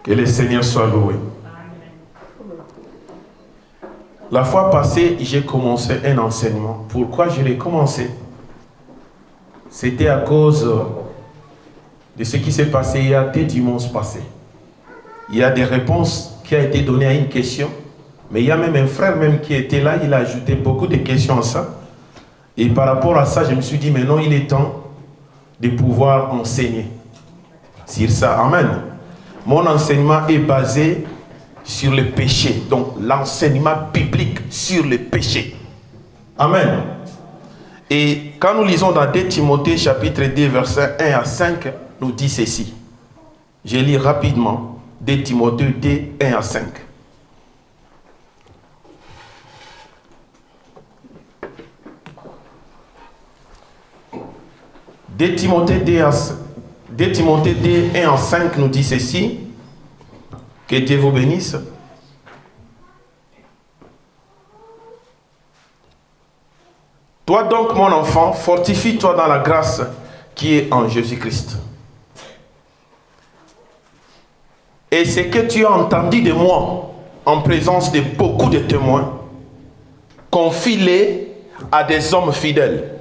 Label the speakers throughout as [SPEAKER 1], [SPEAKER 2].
[SPEAKER 1] Que le Seigneur soit loué. La fois passée, j'ai commencé un enseignement. Pourquoi je l'ai commencé? C'était à cause de ce qui s'est passé il y a des dimanches passés. Il y a des réponses qui ont été données à une question, mais il y a même un frère même qui était là, il a ajouté beaucoup de questions à ça. Et par rapport à ça, je me suis dit, maintenant il est temps de pouvoir enseigner sur ça. Amen. Mon enseignement est basé sur le péché. Donc l'enseignement biblique sur le péché. Amen. Et quand nous lisons dans 2 Timothée chapitre 2 versets 1 à 5, nous dit ceci. Je lis rapidement 2 Timothée 2, 1 à 5. De Timothée 2, 1 à 5 nous dit ceci. Que Dieu vous bénisse. Toi donc, mon enfant, fortifie-toi dans la grâce qui est en Jésus-Christ. Et ce que tu as entendu de moi, en présence de beaucoup de témoins, confie-les à des hommes fidèles,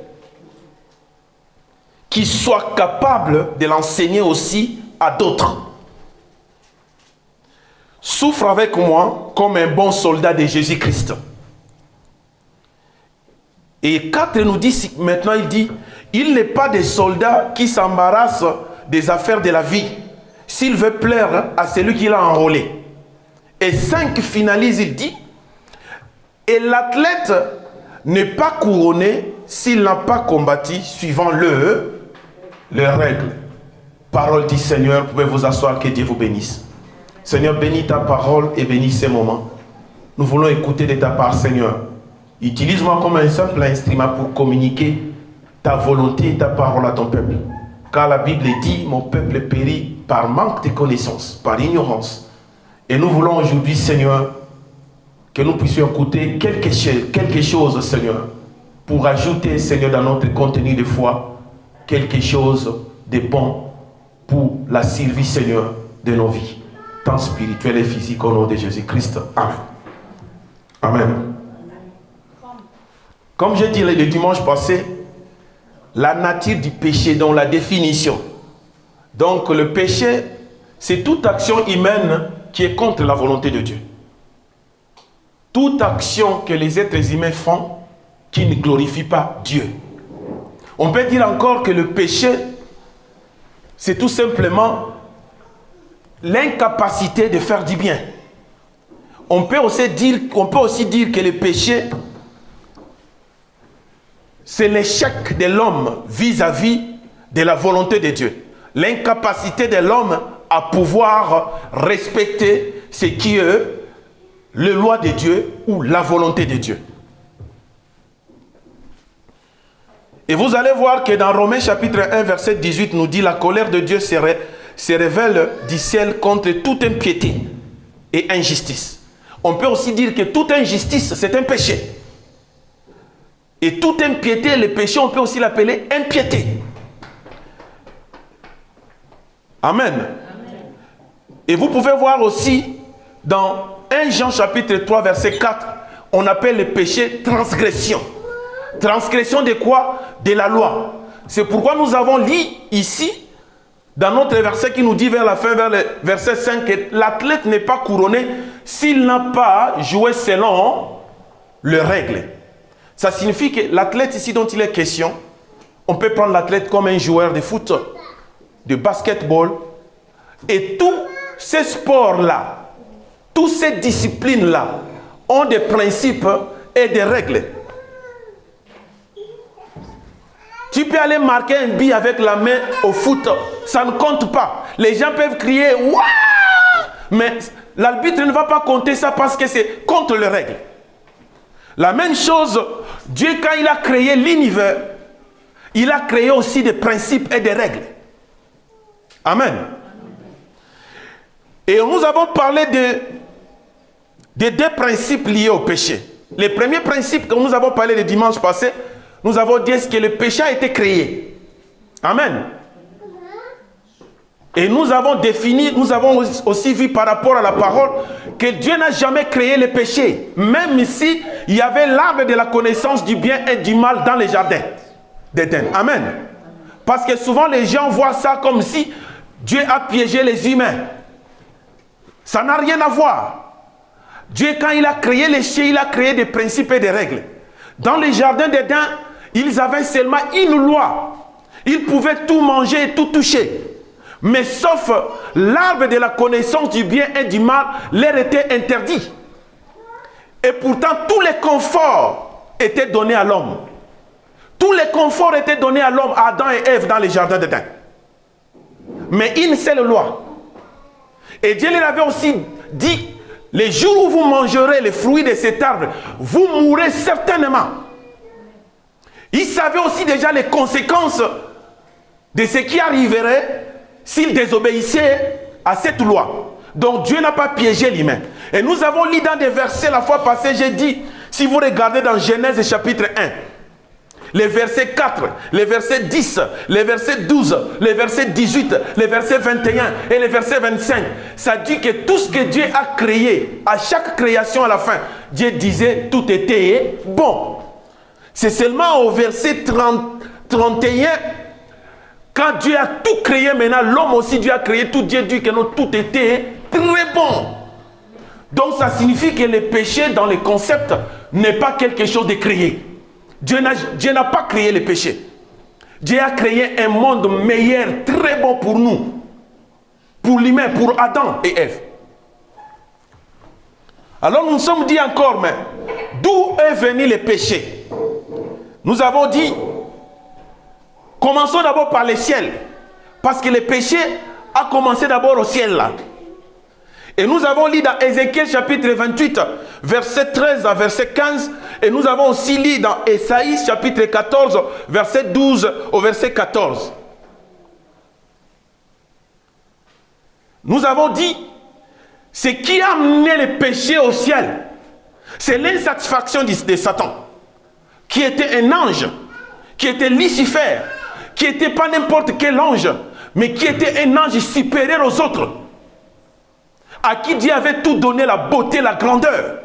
[SPEAKER 1] qui soient capables de l'enseigner aussi à d'autres. Souffre avec moi comme un bon soldat de Jésus-Christ. Et 4 nous dit, maintenant il dit, il n'est pas des soldats qui s'embarrassent des affaires de la vie, s'il veut plaire à celui qui l'a enrôlé. Et 5 finalise, il dit, et l'athlète n'est pas couronné s'il n'a pas combattu suivant les règles. Parole du Seigneur, vous pouvez vous asseoir, que Dieu vous bénisse. Seigneur, bénis ta parole et bénis ces moments. Nous voulons écouter de ta part, Seigneur. Utilise-moi comme un simple instrument pour communiquer ta volonté et ta parole à ton peuple. Car la Bible dit, mon peuple périt par manque de connaissances, par ignorance. Et nous voulons aujourd'hui, Seigneur, que nous puissions écouter quelque chose, Seigneur, pour ajouter, Seigneur, dans notre contenu de foi, quelque chose de bon pour la survie, Seigneur, de nos vies, tant spirituelles et physiques, au nom de Jésus-Christ. Amen. Amen. Comme je disais le dimanche passé, la nature du péché, dont la définition. Donc le péché, c'est toute action humaine qui est contre la volonté de Dieu. Toute action que les êtres humains font qui ne glorifie pas Dieu. On peut dire encore que le péché, c'est tout simplement l'incapacité de faire du bien. On peut aussi dire que le péché, c'est l'échec de l'homme vis-à-vis de la volonté de Dieu. L'incapacité de l'homme à pouvoir respecter ce qui est la loi de Dieu ou la volonté de Dieu. Et vous allez voir que dans Romains chapitre 1 verset 18 nous dit, la colère de Dieu se révèle du ciel contre toute impiété et injustice. On peut aussi dire que toute injustice c'est un péché. Et toute impiété, le péché, on peut aussi l'appeler impiété. Amen. Amen. Et vous pouvez voir aussi dans 1 Jean chapitre 3 verset 4, on appelle le péché transgression. Transgression de quoi? De la loi. C'est pourquoi nous avons lu ici, dans notre verset qui nous dit vers la fin, vers le verset 5, que l'athlète n'est pas couronné s'il n'a pas joué selon les règles. Ça signifie que l'athlète ici dont il est question, on peut prendre l'athlète comme un joueur de foot, de basketball, et tous ces sports-là, toutes ces disciplines-là ont des principes et des règles. Tu peux aller marquer un but avec la main au foot, ça ne compte pas. Les gens peuvent crier « Waouh !» mais l'arbitre ne va pas compter ça parce que c'est contre les règles. La même chose, Dieu, quand il a créé l'univers, il a créé aussi des principes et des règles. Amen. Et nous avons parlé de 2 principes liés au péché. Les premiers principes que nous avons parlé le dimanche passé, nous avons dit que le péché a été créé. Amen. Et nous avons défini, nous avons aussi vu par rapport à la parole que Dieu n'a jamais créé le péché. Même si il y avait l'arbre de la connaissance du bien et du mal dans les jardins d'Éden. Amen. Parce que souvent les gens voient ça comme si Dieu a piégé les humains. Ça n'a rien à voir. Dieu, quand il a créé les chiens, il a créé des principes et des règles. Dans les jardins d'Éden, ils avaient seulement une loi. Ils pouvaient tout manger et tout toucher. Mais sauf l'arbre de la connaissance du bien et du mal leur était interdit. Et pourtant, tous les conforts étaient donnés à l'homme. Tous les conforts étaient donnés à l'homme, à Adam et Ève dans les jardins d'Éden. Mais une seule loi. Et Dieu leur avait aussi dit, les jours où vous mangerez les fruits de cet arbre, vous mourrez certainement. Il savait aussi déjà les conséquences de ce qui arriverait s'il désobéissait à cette loi. Donc Dieu n'a pas piégé l'humain. Et nous avons lu dans des versets la fois passée, j'ai dit, si vous regardez dans Genèse chapitre 1, les versets 4, les versets 10, les versets 12, les versets 18, les versets 21 et les versets 25, ça dit que tout ce que Dieu a créé, à chaque création à la fin, Dieu disait tout était bon. C'est seulement au verset 31, quand Dieu a tout créé, maintenant l'homme aussi Dieu a créé tout, Dieu dit que non, tout était très bon. Donc ça signifie que le péché dans les concepts n'est pas quelque chose de créé. Dieu n'a pas créé le péché. Dieu a créé un monde meilleur, très bon pour nous. Pour l'humain, pour Adam et Ève. Alors nous nous sommes dit encore, mais d'où est venu le péché? Nous avons dit, commençons d'abord par le ciel. Parce que le péché a commencé d'abord au ciel là. Et nous avons lu dans Ézéchiel chapitre 28, verset 13 à verset 15. Et nous avons aussi lu dans Ésaïe chapitre 14, verset 12 au verset 14. Nous avons dit, ce qui a amené le péché au ciel, c'est l'insatisfaction de Satan, qui était un ange, qui était Lucifer, qui n'était pas n'importe quel ange, mais qui était un ange supérieur aux autres, à qui Dieu avait tout donné, la beauté, la grandeur.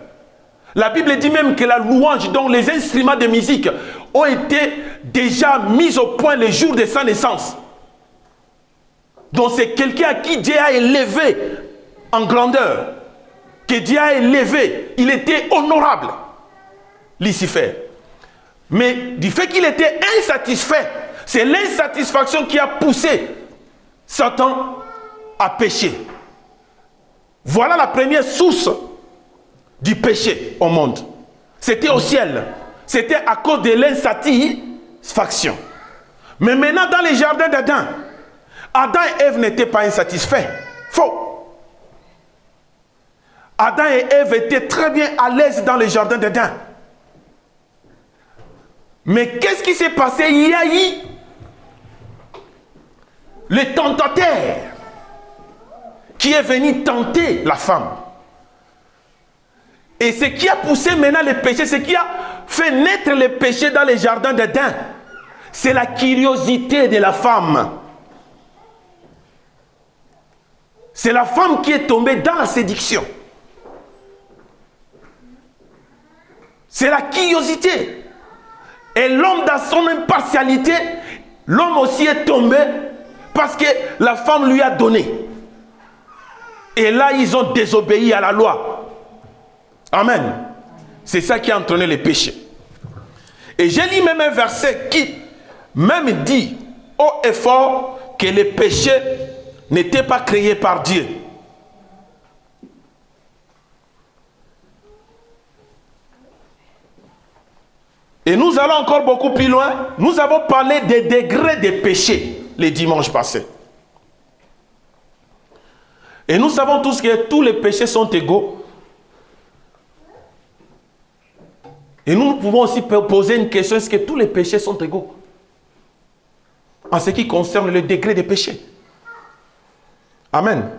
[SPEAKER 1] La Bible dit même que la louange, dont les instruments de musique ont été déjà mis au point le jour de sa naissance. Donc c'est quelqu'un à qui Dieu a élevé en grandeur, que Dieu a élevé. Il était honorable, Lucifer. Mais du fait qu'il était insatisfait, c'est l'insatisfaction qui a poussé Satan à pécher. Voilà la première source du péché au monde. C'était au ciel. C'était à cause de l'insatisfaction. Mais maintenant, dans les jardins d'Adam, Adam et Ève n'étaient pas insatisfaits. Faux. Adam et Ève étaient très bien à l'aise dans les jardins d'Adam. Mais qu'est-ce qui s'est passé? Il y a eu le tentateur qui est venu tenter la femme. Et ce qui a poussé maintenant le péché, ce qui a fait naître le péché dans les jardins d'Éden, c'est la curiosité de la femme. C'est la femme qui est tombée dans la séduction. C'est la curiosité. Et l'homme, dans son impartialité, l'homme aussi est tombé parce que la femme lui a donné. Et là, ils ont désobéi à la loi. Amen. C'est ça qui a entraîné le péché. Et j'ai lu même un verset qui même dit haut et fort que le péché n'était pas créé par Dieu. Et nous allons encore beaucoup plus loin. Nous avons parlé des degrés des péchés les dimanches passés. Et nous savons tous que tous les péchés sont égaux. Et nous pouvons aussi poser une question, est-ce que tous les péchés sont égaux? En ce qui concerne le degré des péchés. Amen.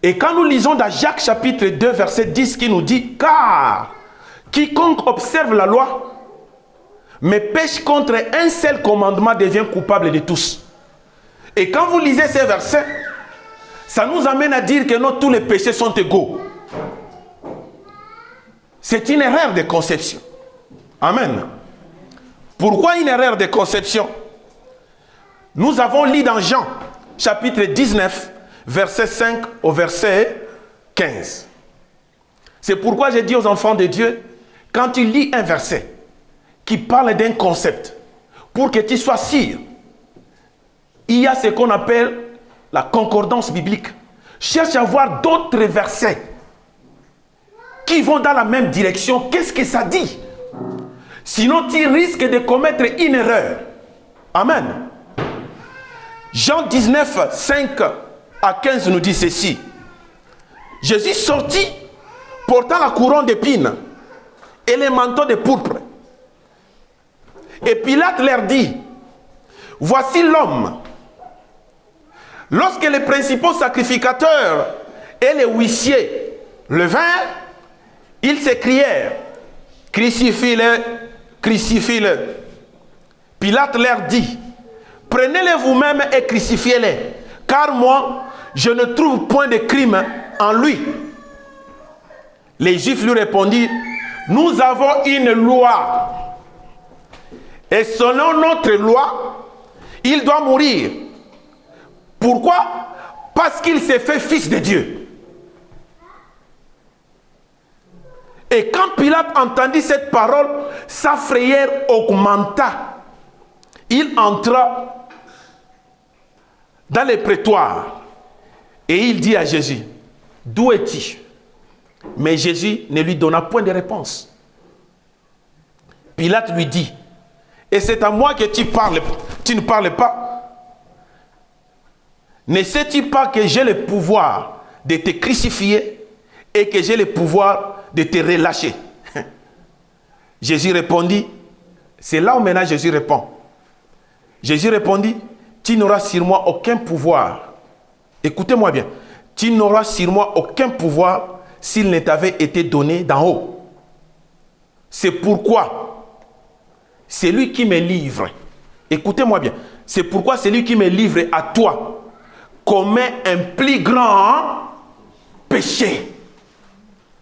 [SPEAKER 1] Et quand nous lisons dans Jacques chapitre 2 verset 10 qui nous dit, car quiconque observe la loi, mais pêche contre un seul commandement devient coupable de tous. Et quand vous lisez ces versets, ça nous amène à dire que non, tous les péchés sont égaux. C'est une erreur de conception. Amen. Pourquoi une erreur de conception? Nous avons lu dans Jean, chapitre 19, verset 5 au verset 15. C'est pourquoi j'ai dit aux enfants de Dieu, quand tu lis un verset qui parle d'un concept, pour que tu sois sûr, il y a ce qu'on appelle la concordance biblique. Cherche à voir d'autres versets qui vont dans la même direction. Qu'est-ce que ça dit? Sinon, tu risques de commettre une erreur. Amen. Jean 19, 5 à 15 nous dit ceci. Jésus sortit portant la couronne d'épines et les manteaux de pourpre. Et Pilate leur dit, voici l'homme. Lorsque les principaux sacrificateurs et les huissiers le vinrent, ils s'écrièrent, crucifie-le, crucifie-le. Pilate leur dit, prenez-le vous-même et crucifiez-le, car moi, je ne trouve point de crime en lui. Les Juifs lui répondirent, nous avons une loi. Et selon notre loi, il doit mourir. Pourquoi? Parce qu'il s'est fait fils de Dieu. Et quand Pilate entendit cette parole, sa frayeur augmenta. Il entra dans les prétoires et il dit à Jésus, d'où es-tu? Mais Jésus ne lui donna point de réponse. Pilate lui dit, et c'est à moi que tu parles, tu ne parles pas? Ne sais-tu pas que j'ai le pouvoir de te crucifier et que j'ai le pouvoir de te relâcher? Jésus répondit, c'est là où maintenant Jésus répond. Jésus répondit, tu n'auras sur moi aucun pouvoir. Écoutez-moi bien, tu n'auras sur moi aucun pouvoir s'il ne t'avait été donné d'en haut. C'est pourquoi c'est lui qui me livre. Écoutez-moi bien. C'est pourquoi c'est lui qui me livre à toi commet un plus grand péché.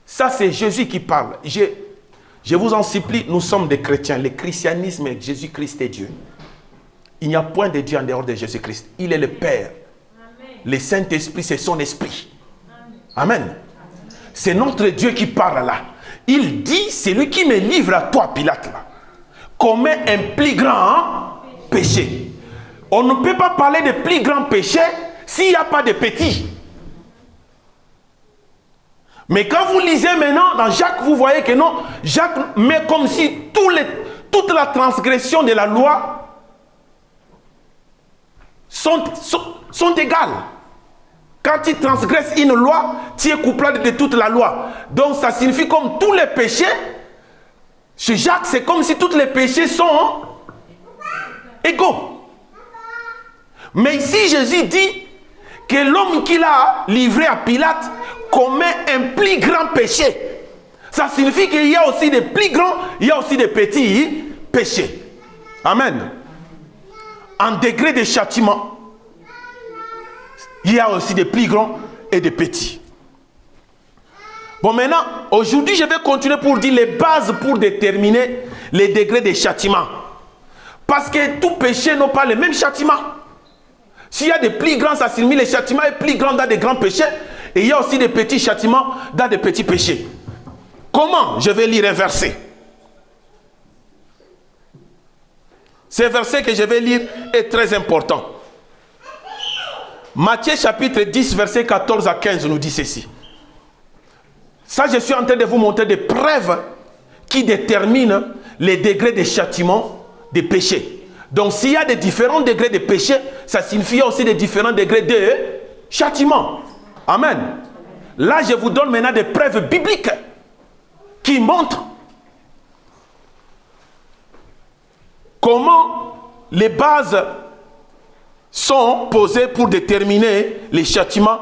[SPEAKER 1] Ça, c'est Jésus qui parle. Je vous en supplie, nous sommes des chrétiens. Le christianisme, Jésus-Christ est Dieu. Il n'y a point de Dieu en dehors de Jésus-Christ. Il est le Père. Amen. Le Saint-Esprit, c'est son esprit. Amen. Amen. C'est notre Dieu qui parle là. Il dit, c'est lui qui me livre à toi, Pilate, là, commet un plus grand péché. On ne peut pas parler de plus grand péché s'il n'y a pas de petit. Mais quand vous lisez maintenant dans Jacques, vous voyez que non, Jacques met comme si toute la transgression de la loi sont égales. Quand tu transgresses une loi, tu es coupable de toute la loi. Donc ça signifie comme tous les péchés, chez Jacques, c'est comme si tous les péchés sont égaux. Mais ici, Jésus dit que l'homme qu'il a livré à Pilate commet un plus grand péché. Ça signifie qu'il y a aussi des plus grands, il y a aussi des petits péchés. Amen. En degré de châtiment, il y a aussi des plus grands et des petits. Bon, maintenant, aujourd'hui, je vais continuer pour dire les bases pour déterminer les degrés de châtiment. Parce que tout péché n'a pas le même châtiment. S'il y a des plus grands, ça signifie les châtiments est plus grand dans des grands péchés. Et il y a aussi des petits châtiments dans des petits péchés. Comment? Je vais lire un verset. Ce verset que je vais lire est très important. Matthieu chapitre 10, verset 14 à 15 nous dit ceci. Ça, je suis en train de vous montrer des preuves qui déterminent les degrés de châtiment des péchés. Donc, s'il y a des différents degrés de péché, ça signifie aussi des différents degrés de châtiment. Amen. Là, je vous donne maintenant des preuves bibliques qui montrent comment les bases sont posées pour déterminer les châtiments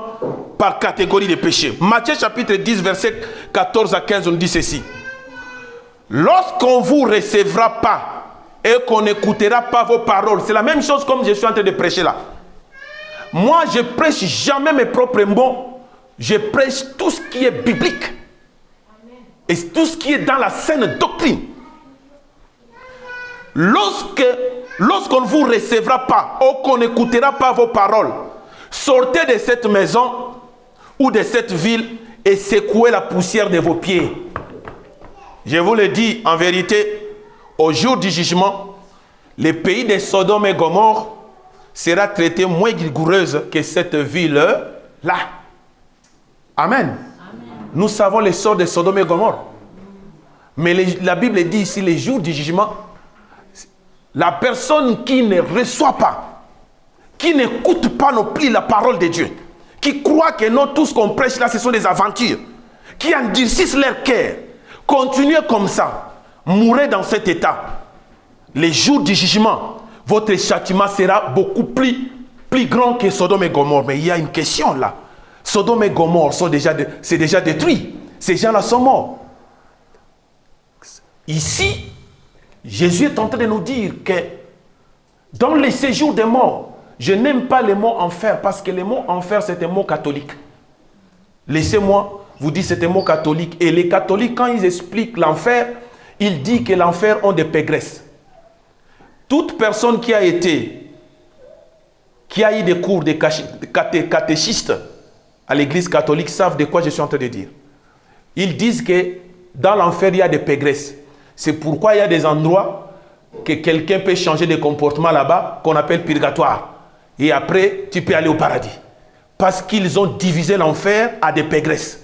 [SPEAKER 1] par catégorie de péché. Matthieu chapitre 10, verset 14 à 15, on dit ceci. Lorsqu'on ne vous recevra pas et qu'on n'écoutera pas vos paroles, c'est la même chose comme je suis en train de prêcher là. Moi, je prêche jamais mes propres mots. Je prêche tout ce qui est biblique. Et tout ce qui est dans la saine doctrine. Lorsqu'on ne vous recevra pas, ou qu'on n'écoutera pas vos paroles, sortez de cette maison ou de cette ville et secouez la poussière de vos pieds. Je vous le dis en vérité, au jour du jugement, le pays de Sodome et Gomorrhe sera traité moins rigoureuse que cette ville-là. Amen. Nous savons le sort de Sodome et Gomorrhe. Mais la Bible dit ici, les jours du jugement, la personne qui ne reçoit pas, qui n'écoute pas non plus la parole de Dieu, qui croit que non, tout ce qu'on prêche là, ce sont des aventures, qui endurcissent leur cœur, continuez comme ça, mourrez dans cet état. Les jours du jugement, votre châtiment sera beaucoup plus grand que Sodome et Gomorrhe. Mais il y a une question là. Sodome et Gomorrhe c'est déjà détruit. Ces gens-là sont morts. Ici, Jésus est en train de nous dire que dans les séjours des morts, je n'aime pas les mots enfer parce que les mots enfer, c'est un mot catholique. Laissez-moi vous dire c'est un mot catholique. Et les catholiques, quand ils expliquent l'enfer, ils disent que l'enfer ont des pégresses. Toute personne qui a eu des cours de catéchistes à l'église catholique savent de quoi je suis en train de dire. Ils disent que dans l'enfer, il y a des pégresses. C'est pourquoi il y a des endroits que quelqu'un peut changer de comportement là-bas, qu'on appelle purgatoire. Et après, tu peux aller au paradis. Parce qu'ils ont divisé l'enfer à des pégresses.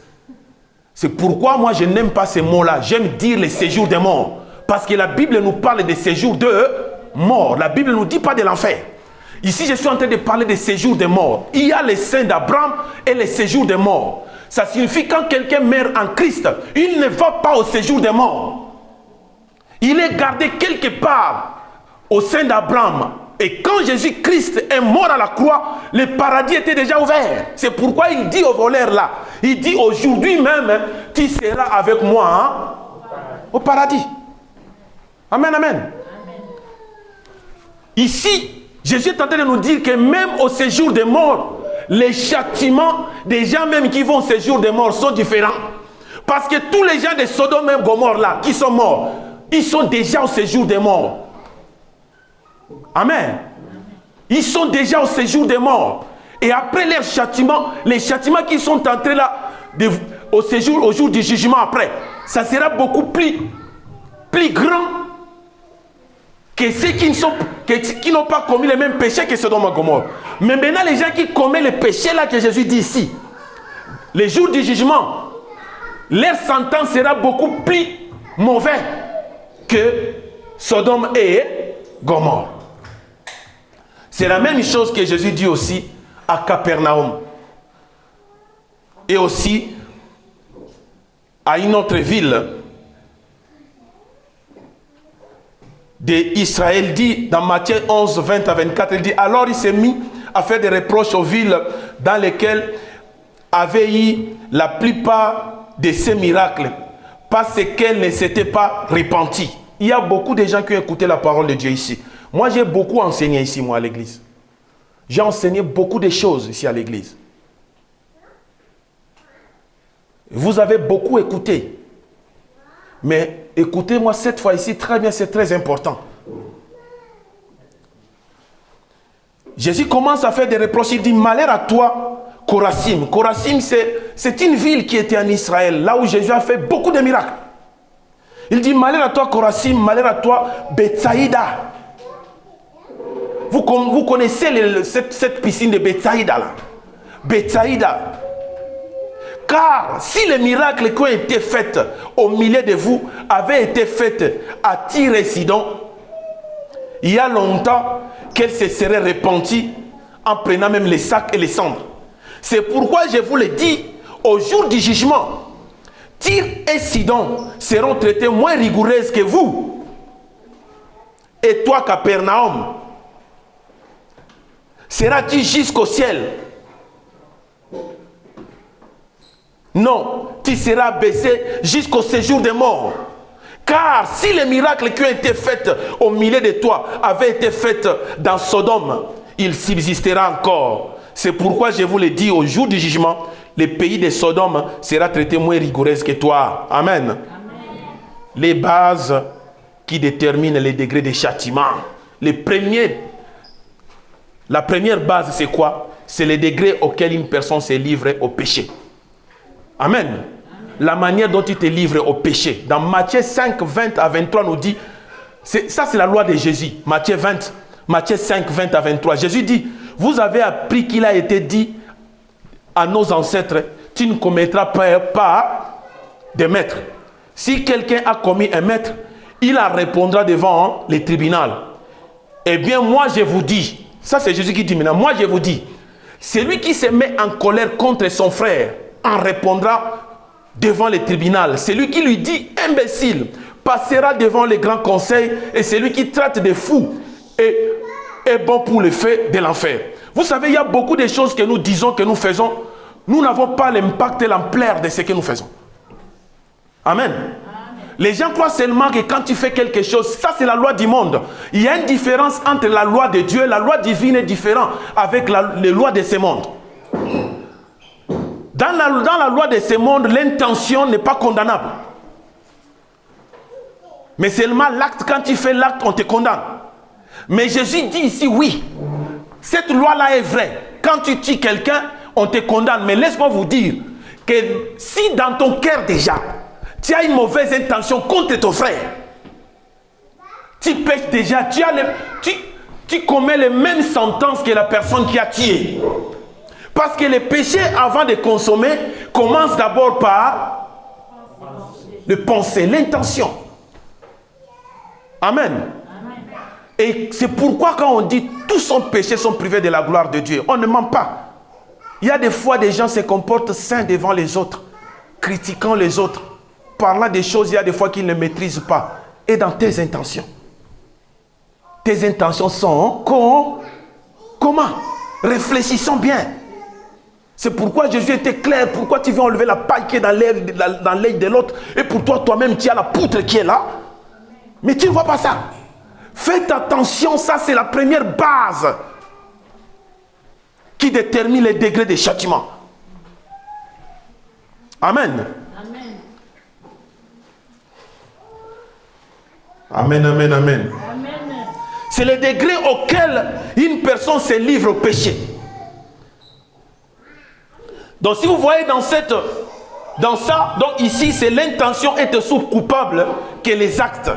[SPEAKER 1] C'est pourquoi moi, je n'aime pas ces mots-là. J'aime dire les séjours des morts. Parce que la Bible nous parle des séjours de mort. La Bible ne nous dit pas de l'enfer. Ici, je suis en train de parler des séjours des morts. Il y a les saints d'Abraham et les séjours des morts. Ça signifie quand quelqu'un meurt en Christ, il ne va pas au séjour des morts. Il est gardé quelque part au sein d'Abraham. Et quand Jésus-Christ est mort à la croix, le paradis était déjà ouvert. C'est pourquoi il dit au voleur là, il dit aujourd'hui même, tu seras avec moi au paradis. Amen, amen. Ici, Jésus est en train de nous dire que même au séjour des morts, les châtiments des gens même qui vont au séjour des morts sont différents. Parce que tous les gens de Sodome et Gomorrhe là, qui sont morts, ils sont déjà au séjour des morts. Amen. Ils sont déjà au séjour des morts. Et après leur châtiment, les châtiments qui sont entrés là, au jour du jugement après, ça sera beaucoup plus grand que ceux qui n'ont pas commis les mêmes péchés que Sodome et Gomorrhe. Mais maintenant, les gens qui commettent les péchés là que Jésus dit ici, les jours du jugement, leur sentence sera beaucoup plus mauvaise que Sodome et Gomorrhe. C'est la même chose que Jésus dit aussi à Capernaum. Et aussi à une autre ville d'Israël, dit dans Matthieu 11, 20 à 24, il dit, alors il s'est mis à faire des reproches aux villes dans lesquelles avaient eu la plupart de ces miracles, parce qu'elles ne s'étaient pas repenties. Il y a beaucoup de gens qui ont écouté la parole de Dieu ici. Moi, j'ai beaucoup enseigné ici, moi, à l'église. J'ai enseigné beaucoup de choses ici à l'église. Vous avez beaucoup écouté. Mais écoutez-moi cette fois ici, très bien, c'est très important. Jésus commence à faire des reproches. Il dit, malheur à toi, Chorazim. Chorazim, c'est une ville qui était en Israël, là où Jésus a fait beaucoup de miracles. Il dit, malheur à toi, Chorazim, malheur à toi, Bethsaïda. Vous connaissez cette piscine de Bethsaïda là. Bethsaïda. Car si les miracles qui ont été faits au milieu de vous avaient été faits à Tyr et Sidon, il y a longtemps qu'elles se seraient repenties en prenant même les sacs et les cendres. C'est pourquoi je vous le dis, au jour du jugement, Tyr et Sidon seront traités moins rigoureuses que vous. Et toi, Capernaum, seras-tu jusqu'au ciel? Non, tu seras baissé jusqu'au séjour des morts. Car si les miracles qui ont été faits au milieu de toi avaient été faits dans Sodome, il subsistera encore C'est pourquoi je vous le dis, au jour du jugement, le pays de Sodome sera traité moins rigoureux que toi. Amen. Amen. Les bases qui déterminent les degrés de châtiment. La première base, c'est quoi? C'est le degré auquel une personne se livre au péché. Amen. Amen. La manière dont tu te livres au péché. Dans Matthieu 5, 20 à 23, nous dit, ça c'est la loi de Jésus. Matthieu 5, 20 à 23. Jésus dit, vous avez appris qu'il a été dit à nos ancêtres, tu ne commettras pas de maître. Si quelqu'un a commis un maître, il en répondra devant les tribunaux. Eh bien, moi je vous dis, ça c'est Jésus qui dit maintenant, moi je vous dis, celui qui se met en colère contre son frère en répondra devant les tribunaux. Celui qui lui dit imbécile passera devant les grands conseils, et celui qui traite de fou est bon pour le feu de l'enfer. Vous savez, il y a beaucoup de choses que nous disons, que nous faisons, nous n'avons pas l'impact et l'ampleur de ce que nous faisons. Amen. Les gens croient seulement que quand tu fais quelque chose, ça c'est la loi du monde. Il y a une différence entre la loi de Dieu, la loi divine est différente avec les lois de ce monde. Dans la loi de ce monde, l'intention n'est pas condamnable. Mais seulement l'acte, quand tu fais l'acte, on te condamne. Mais Jésus dit ici, oui, cette loi-là est vraie. Quand tu tues quelqu'un, on te condamne. Mais laisse-moi vous dire que si dans ton cœur déjà, tu as une mauvaise intention contre ton frère, tu pêches déjà, tu commets les mêmes sentences que la personne qui a tué. Parce que le péché, avant de consommer, commence d'abord par le penser, l'intention. Amen. Et c'est pourquoi quand on dit tous sont péchés, sont privés de la gloire de Dieu, on ne ment pas. Il y a des fois des gens se comportent sains devant les autres, critiquant les autres, parlant des choses, il y a des fois qu'ils ne maîtrisent pas. Et dans tes intentions. Tes intentions sont comment? Réfléchissons bien. C'est pourquoi Jésus était clair. Pourquoi tu veux enlever la paille qui est dans l'œil de l'autre, et pour toi-même tu as la poutre qui est là. Mais tu ne vois pas ça. Faites attention, ça c'est la première base qui détermine les degrés de châtiment. Amen. Amen, amen, amen. C'est le degré auquel une personne se livre au péché. Donc si vous voyez dans ça, donc ici c'est l'intention être sous coupable que les actes.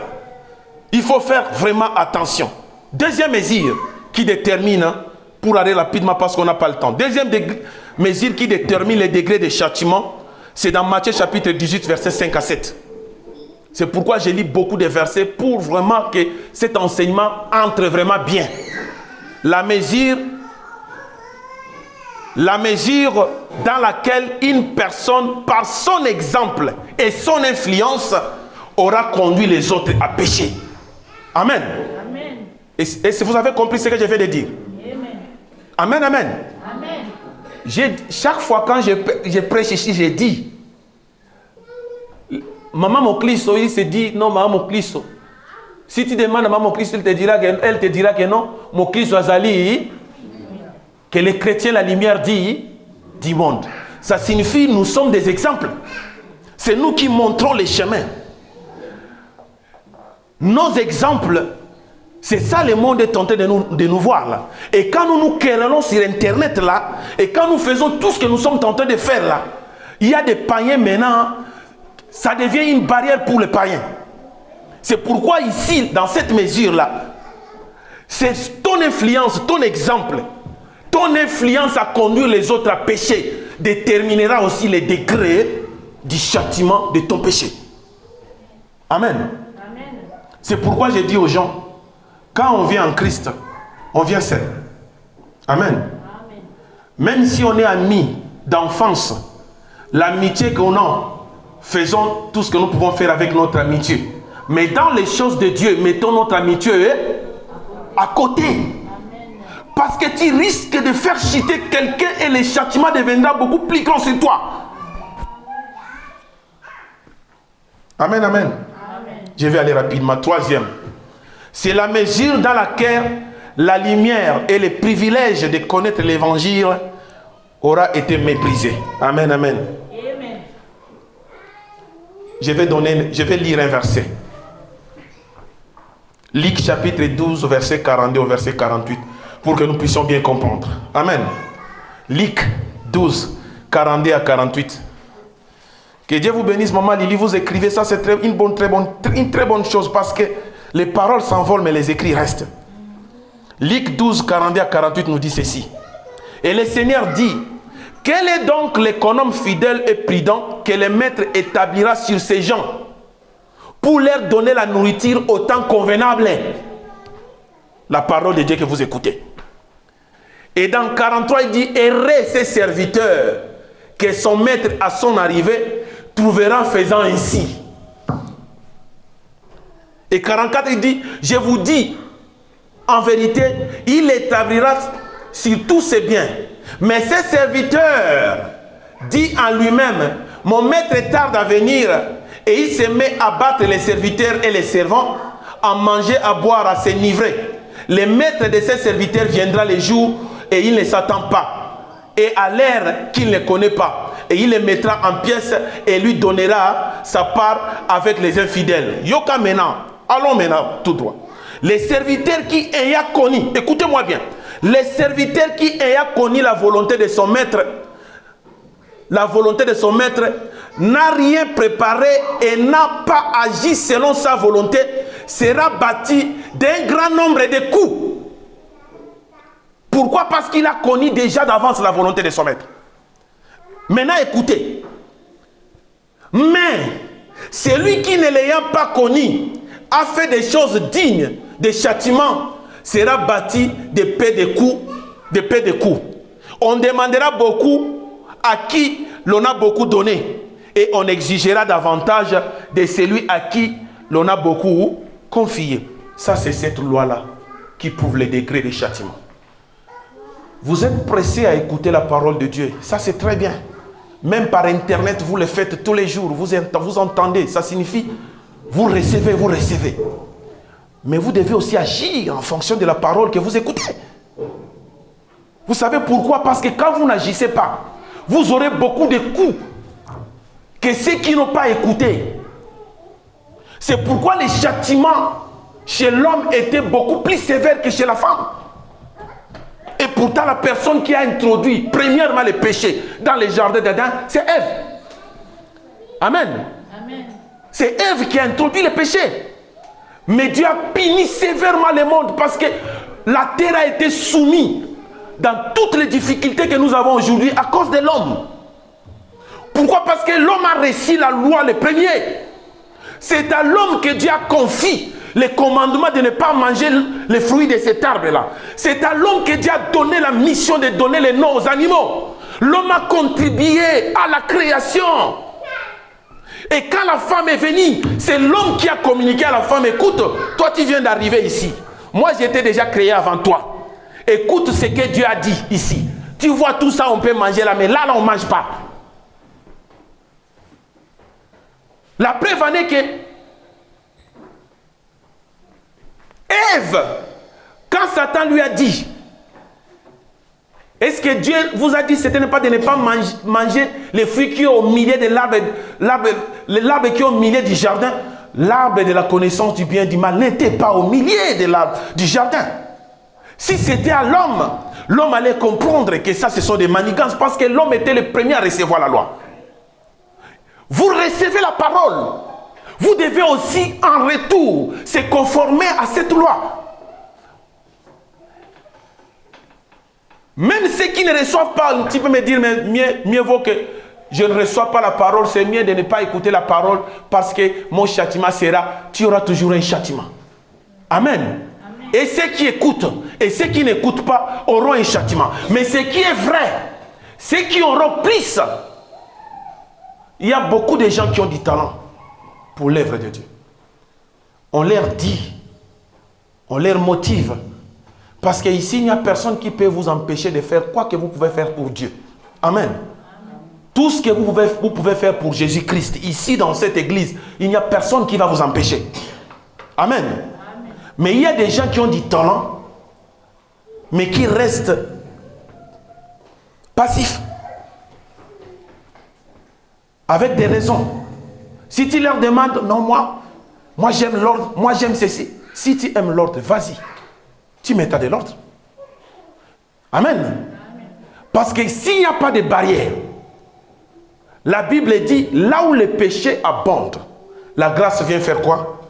[SPEAKER 1] Il faut faire vraiment attention. Deuxième mesure qui détermine, pour aller rapidement parce qu'on n'a pas le temps. Deuxième mesure qui détermine les degrés de châtiment, c'est dans Matthieu chapitre 18, versets 5 à 7. C'est pourquoi je lis beaucoup de versets pour vraiment que cet enseignement entre vraiment bien. La mesure dans laquelle une personne, par son exemple et son influence, aura conduit les autres à pécher. Amen. Amen. Et vous avez compris ce que je viens de dire? Amen. Amen, amen. Amen. Chaque fois quand je prêche ici, j'ai dit, Maman Mokliso, il se dit, non, Maman Mokliso. Si tu demandes à Maman Mokliso, elle te dira que non, Mokliso Azali, que les chrétiens, la lumière du monde. Ça signifie, nous sommes des exemples. C'est nous qui montrons les chemins. Nos exemples, c'est ça le monde est tenté de nous voir là. Et quand nous nous querellons sur Internet là, et quand nous faisons tout ce que nous sommes tentés de faire là, il y a des païens maintenant, ça devient une barrière pour les païens. C'est pourquoi ici, dans cette mesure là, c'est ton influence, ton exemple, ton influence à conduire les autres à pécher, déterminera aussi les degrés du châtiment de ton péché. Amen. C'est pourquoi je dis aux gens, quand on vient en Christ, on vient seul. Amen. Amen. Même si on est amis d'enfance, l'amitié qu'on a, faisons tout ce que nous pouvons faire avec notre amitié. Mais dans les choses de Dieu, mettons notre amitié à côté. Parce que tu risques de faire chuter quelqu'un et le châtiment deviendra beaucoup plus grand sur toi. Amen, amen. Je vais aller rapidement. Troisième, c'est la mesure dans laquelle la lumière et les privilèges de connaître l'évangile aura été méprisé. Amen, amen.
[SPEAKER 2] Amen.
[SPEAKER 1] Je vais lire un verset. Luc chapitre 12, verset 42 au verset 48, pour que nous puissions bien comprendre. Amen. Luc 12, 42 à 48. Que Dieu vous bénisse, maman Lily, vous écrivez ça, c'est une très bonne chose, parce que les paroles s'envolent, mais les écrits restent. Luc 12, 42 à 48 nous dit ceci. Et le Seigneur dit, quel est donc l'économe fidèle et prudent que le maître établira sur ces gens pour leur donner la nourriture au temps convenable? La parole de Dieu que vous écoutez. Et dans 43, il dit, errez ses serviteurs que son maître à son arrivée trouvera faisant ainsi. Et 44, il dit, je vous dis, en vérité, il établira sur tous ses biens. Mais ses serviteurs, dit en lui-même, mon maître tarde à venir, et il se met à battre les serviteurs et les servants, à manger, à boire, à s'enivrer. Le maître de ses serviteurs viendra les jours et il ne s'attend pas, et à l'heure qu'il ne connaît pas, et il les mettra en pièces et lui donnera sa part avec les infidèles. Yoka maintenant, allons maintenant tout droit. Les serviteurs qui ayant connu, écoutez-moi bien, les serviteurs qui ayant connu la volonté de son maître, n'a rien préparé et n'a pas agi selon sa volonté, sera bâti d'un grand nombre de coups. Pourquoi? Parce qu'il a connu déjà d'avance la volonté de son maître. Maintenant, écoutez. Mais celui qui ne l'ayant pas connu a fait des choses dignes de châtiment, sera bâti de paix de coups. On demandera beaucoup à qui l'on a beaucoup donné, et on exigera davantage de celui à qui l'on a beaucoup confié. Ça, c'est cette loi-là qui prouve les degrés de châtiment. Vous êtes pressés à écouter la parole de Dieu. Ça, c'est très bien. Même par Internet, vous le faites tous les jours. Vous entendez. Ça signifie, vous recevez. Mais vous devez aussi agir en fonction de la parole que vous écoutez. Vous savez pourquoi? Parce que quand vous n'agissez pas, vous aurez beaucoup de coups que ceux qui n'ont pas écouté. C'est pourquoi les châtiments chez l'homme étaient beaucoup plus sévères que chez la femme. Et pourtant, la personne qui a introduit premièrement le péché dans les jardins d'Adam, c'est Ève. Amen.
[SPEAKER 2] Amen.
[SPEAKER 1] C'est Ève qui a introduit le péché. Mais Dieu a puni sévèrement le monde parce que la terre a été soumise dans toutes les difficultés que nous avons aujourd'hui à cause de l'homme. Pourquoi? Parce que l'homme a reçu la loi le premier. C'est à l'homme que Dieu a confié le commandement de ne pas manger les fruits de cet arbre-là. C'est à l'homme que Dieu a donné la mission de donner les noms aux animaux. L'homme a contribué à la création. Et quand la femme est venue, c'est l'homme qui a communiqué à la femme, écoute, toi tu viens d'arriver ici. Moi j'étais déjà créé avant toi. Écoute ce que Dieu a dit ici. Tu vois tout ça, on peut manger là, mais là on ne mange pas. La preuve en est que Ève, quand Satan lui a dit, est-ce que Dieu vous a dit c'était pas de ne pas manger les fruits qui sont au milieu de l'arbre qui est au milieu du jardin? L'arbre de la connaissance du bien et du mal n'était pas au milieu de l'arbre du jardin. Si c'était à l'homme, l'homme allait comprendre que ça ce sont des manigances parce que l'homme était le premier à recevoir la loi. Vous recevez la parole. Vous devez aussi en retour se conformer à cette loi. Même ceux qui ne reçoivent pas, tu peux me dire, mais mieux vaut que je ne reçois pas la parole, c'est mieux de ne pas écouter la parole parce que mon châtiment sera, tu auras toujours un châtiment. Amen. Amen. Et ceux qui écoutent et ceux qui n'écoutent pas auront un châtiment. Mais ce qui est vrai, ceux qui auront plus, il y a beaucoup de gens qui ont du talent pour l'œuvre de Dieu. On leur dit, on leur motive. Parce qu'ici, il n'y a personne qui peut vous empêcher de faire quoi que vous pouvez faire pour Dieu. Amen. Amen. Tout ce que vous pouvez faire pour Jésus-Christ, ici dans cette église, il n'y a personne qui va vous empêcher. Amen. Amen. Mais il y a des gens qui ont du talent mais qui restent passifs. Avec des raisons. Si tu leur demandes, non, moi j'aime l'ordre, moi j'aime ceci. Si tu aimes l'ordre, vas-y. Tu mettras de l'ordre. Amen. Parce que s'il n'y a pas de barrière, la Bible dit, là où le péché abonde, la grâce vient faire quoi?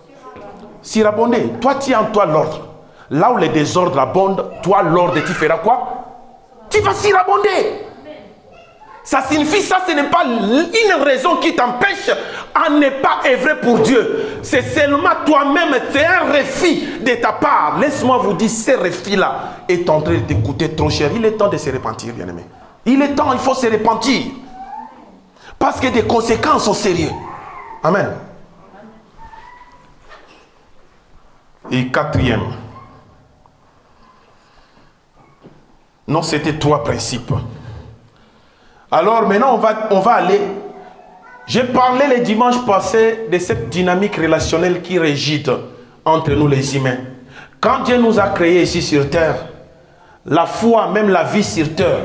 [SPEAKER 1] Surabonder. Toi, tu as en toi l'ordre. Là où le désordre abonde, toi, l'ordre, tu feras quoi? Tu vas surabonder. Ça signifie, ça, ce n'est pas une raison qui t'empêche à ne pas œuvrer pour Dieu. C'est seulement toi-même, c'est un refus de ta part. Laisse-moi vous dire, ce refus-là est en train de te coûter trop cher. Il est temps de se repentir, bien-aimé. Il est temps, il faut se repentir. Parce que des conséquences sont sérieuses. Amen. Et quatrième. Non, c'était 3 principes. Alors maintenant, on va aller. J'ai parlé le dimanche passé de cette dynamique relationnelle qui régit entre nous les humains. Quand Dieu nous a créés ici sur terre, la foi, même la vie sur terre,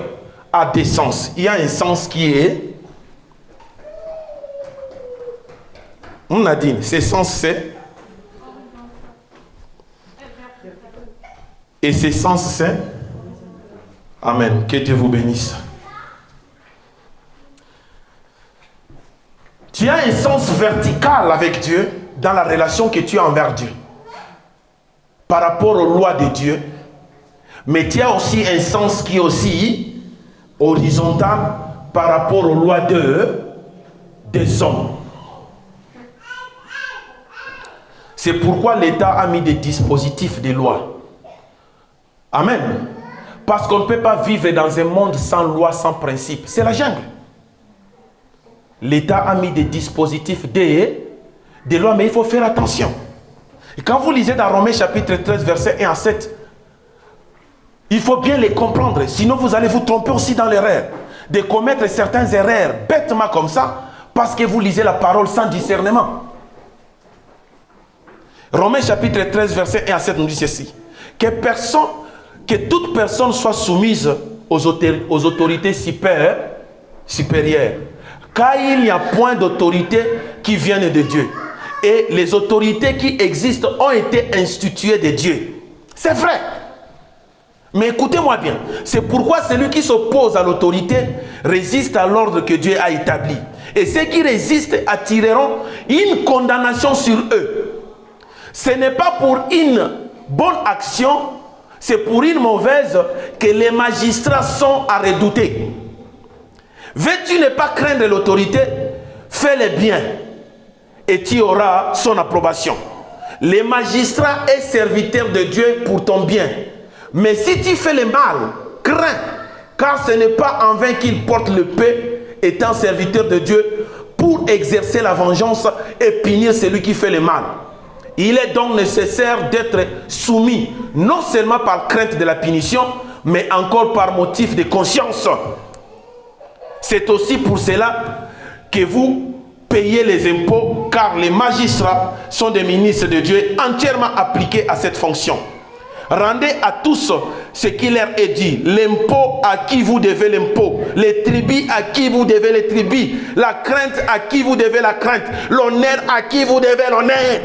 [SPEAKER 1] a des sens. Il y a un sens qui est... On a dit, ce sens c'est... Et ce sens c'est... Amen. Que Dieu vous bénisse. Tu as un sens vertical avec Dieu dans la relation que tu as envers Dieu. Par rapport aux lois de Dieu. Mais tu as aussi un sens qui est aussi horizontal par rapport aux lois des hommes. C'est pourquoi l'État a mis des dispositifs de loi. Amen. Parce qu'on ne peut pas vivre dans un monde sans loi, sans principe. C'est la jungle. L'État a mis des dispositifs des lois, mais il faut faire attention. Et quand vous lisez dans Romains chapitre 13, verset 1 à 7, il faut bien les comprendre. Sinon, vous allez vous tromper aussi dans l'erreur. De commettre certaines erreurs bêtement comme ça, parce que vous lisez la parole sans discernement. Romains chapitre 13, verset 1 à 7 nous dit ceci. Que toute personne soit soumise aux autorités supérieures. Car il n'y a point d'autorité qui vienne de Dieu. Et les autorités qui existent ont été instituées de Dieu. C'est vrai. Mais écoutez-moi bien. C'est pourquoi celui qui s'oppose à l'autorité résiste à l'ordre que Dieu a établi. Et ceux qui résistent attireront une condamnation sur eux. Ce n'est pas pour une bonne action, c'est pour une mauvaise que les magistrats sont à redouter. Veux-tu ne pas craindre l'autorité? Fais le bien et tu auras son approbation. Les magistrats est serviteur de Dieu pour ton bien. Mais si tu fais le mal, crains, car ce n'est pas en vain qu'il porte le paix, étant serviteur de Dieu, pour exercer la vengeance et punir celui qui fait le mal. Il est donc nécessaire d'être soumis, non seulement par crainte de la punition, mais encore par motif de conscience. C'est aussi pour cela que vous payez les impôts, car les magistrats sont des ministres de Dieu entièrement appliqués à cette fonction. Rendez à tous ce qui leur est dit. L'impôt à qui vous devez l'impôt. Les tribus à qui vous devez les tribus. La crainte à qui vous devez la crainte. L'honneur à qui vous devez l'honneur.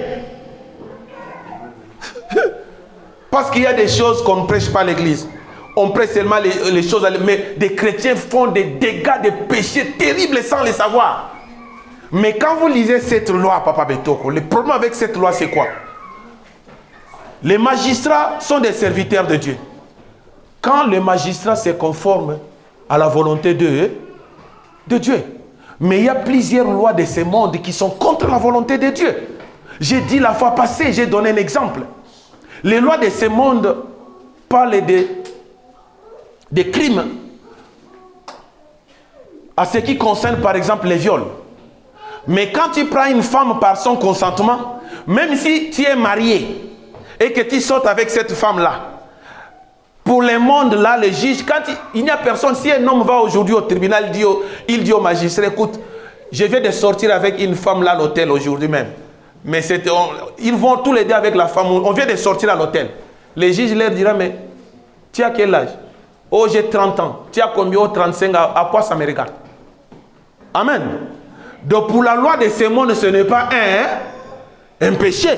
[SPEAKER 1] Parce qu'il y a des choses qu'on ne prêche pas à l'église. On prêche seulement les choses, mais des chrétiens font des dégâts, des péchés terribles sans les savoir. Mais quand vous lisez cette loi, Papa Betoko, le problème avec cette loi, c'est quoi? Les magistrats sont des serviteurs de Dieu. Quand le magistrat se conforme à la volonté de Dieu. Mais il y a plusieurs lois de ce monde qui sont contre la volonté de Dieu. J'ai dit la fois passée, j'ai donné un exemple. Les lois de ce monde parlent des crimes à ce qui concerne par exemple les viols. Mais quand tu prends une femme par son consentement, même si tu es marié et que tu sortes avec cette femme-là, pour le monde là, les juges, quand il n'y a personne, si un homme va aujourd'hui au tribunal, il dit au magistrat, écoute, je viens de sortir avec une femme là à l'hôtel aujourd'hui même. Mais ils vont tous les deux avec la femme, on vient de sortir à l'hôtel. Les juges leur diront, mais Tu as quel âge? Oh, j'ai 30 ans. Tu as combien? Oh, 35 ans. À quoi ça me regarde? Amen. Donc pour la loi de ce monde, ce n'est pas un péché.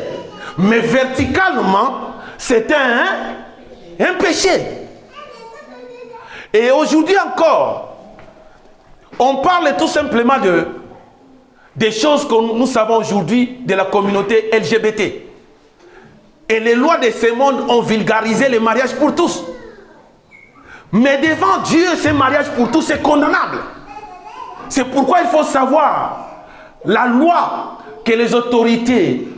[SPEAKER 1] Mais verticalement, c'est un péché. Et aujourd'hui encore, on parle tout simplement des choses que nous savons aujourd'hui de la communauté LGBT. Et les lois de ce monde ont vulgarisé le mariage pour tous. Mais devant Dieu, ce mariage pour tous est condamnable. C'est pourquoi il faut savoir la loi que les autorités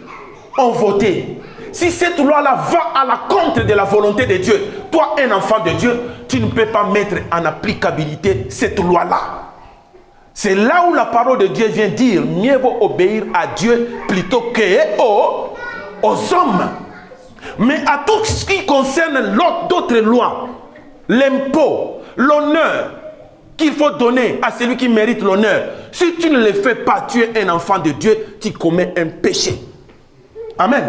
[SPEAKER 1] ont votée. Si cette loi-là va à la contre de la volonté de Dieu, toi, un enfant de Dieu, tu ne peux pas mettre en applicabilité cette loi-là. C'est là où la parole de Dieu vient dire, mieux vaut obéir à Dieu plutôt qu'aux hommes. Mais à tout ce qui concerne d'autres lois, l'impôt, l'honneur qu'il faut donner à celui qui mérite l'honneur, si tu ne le fais pas, tu es un enfant de Dieu, tu commets un péché. Amen.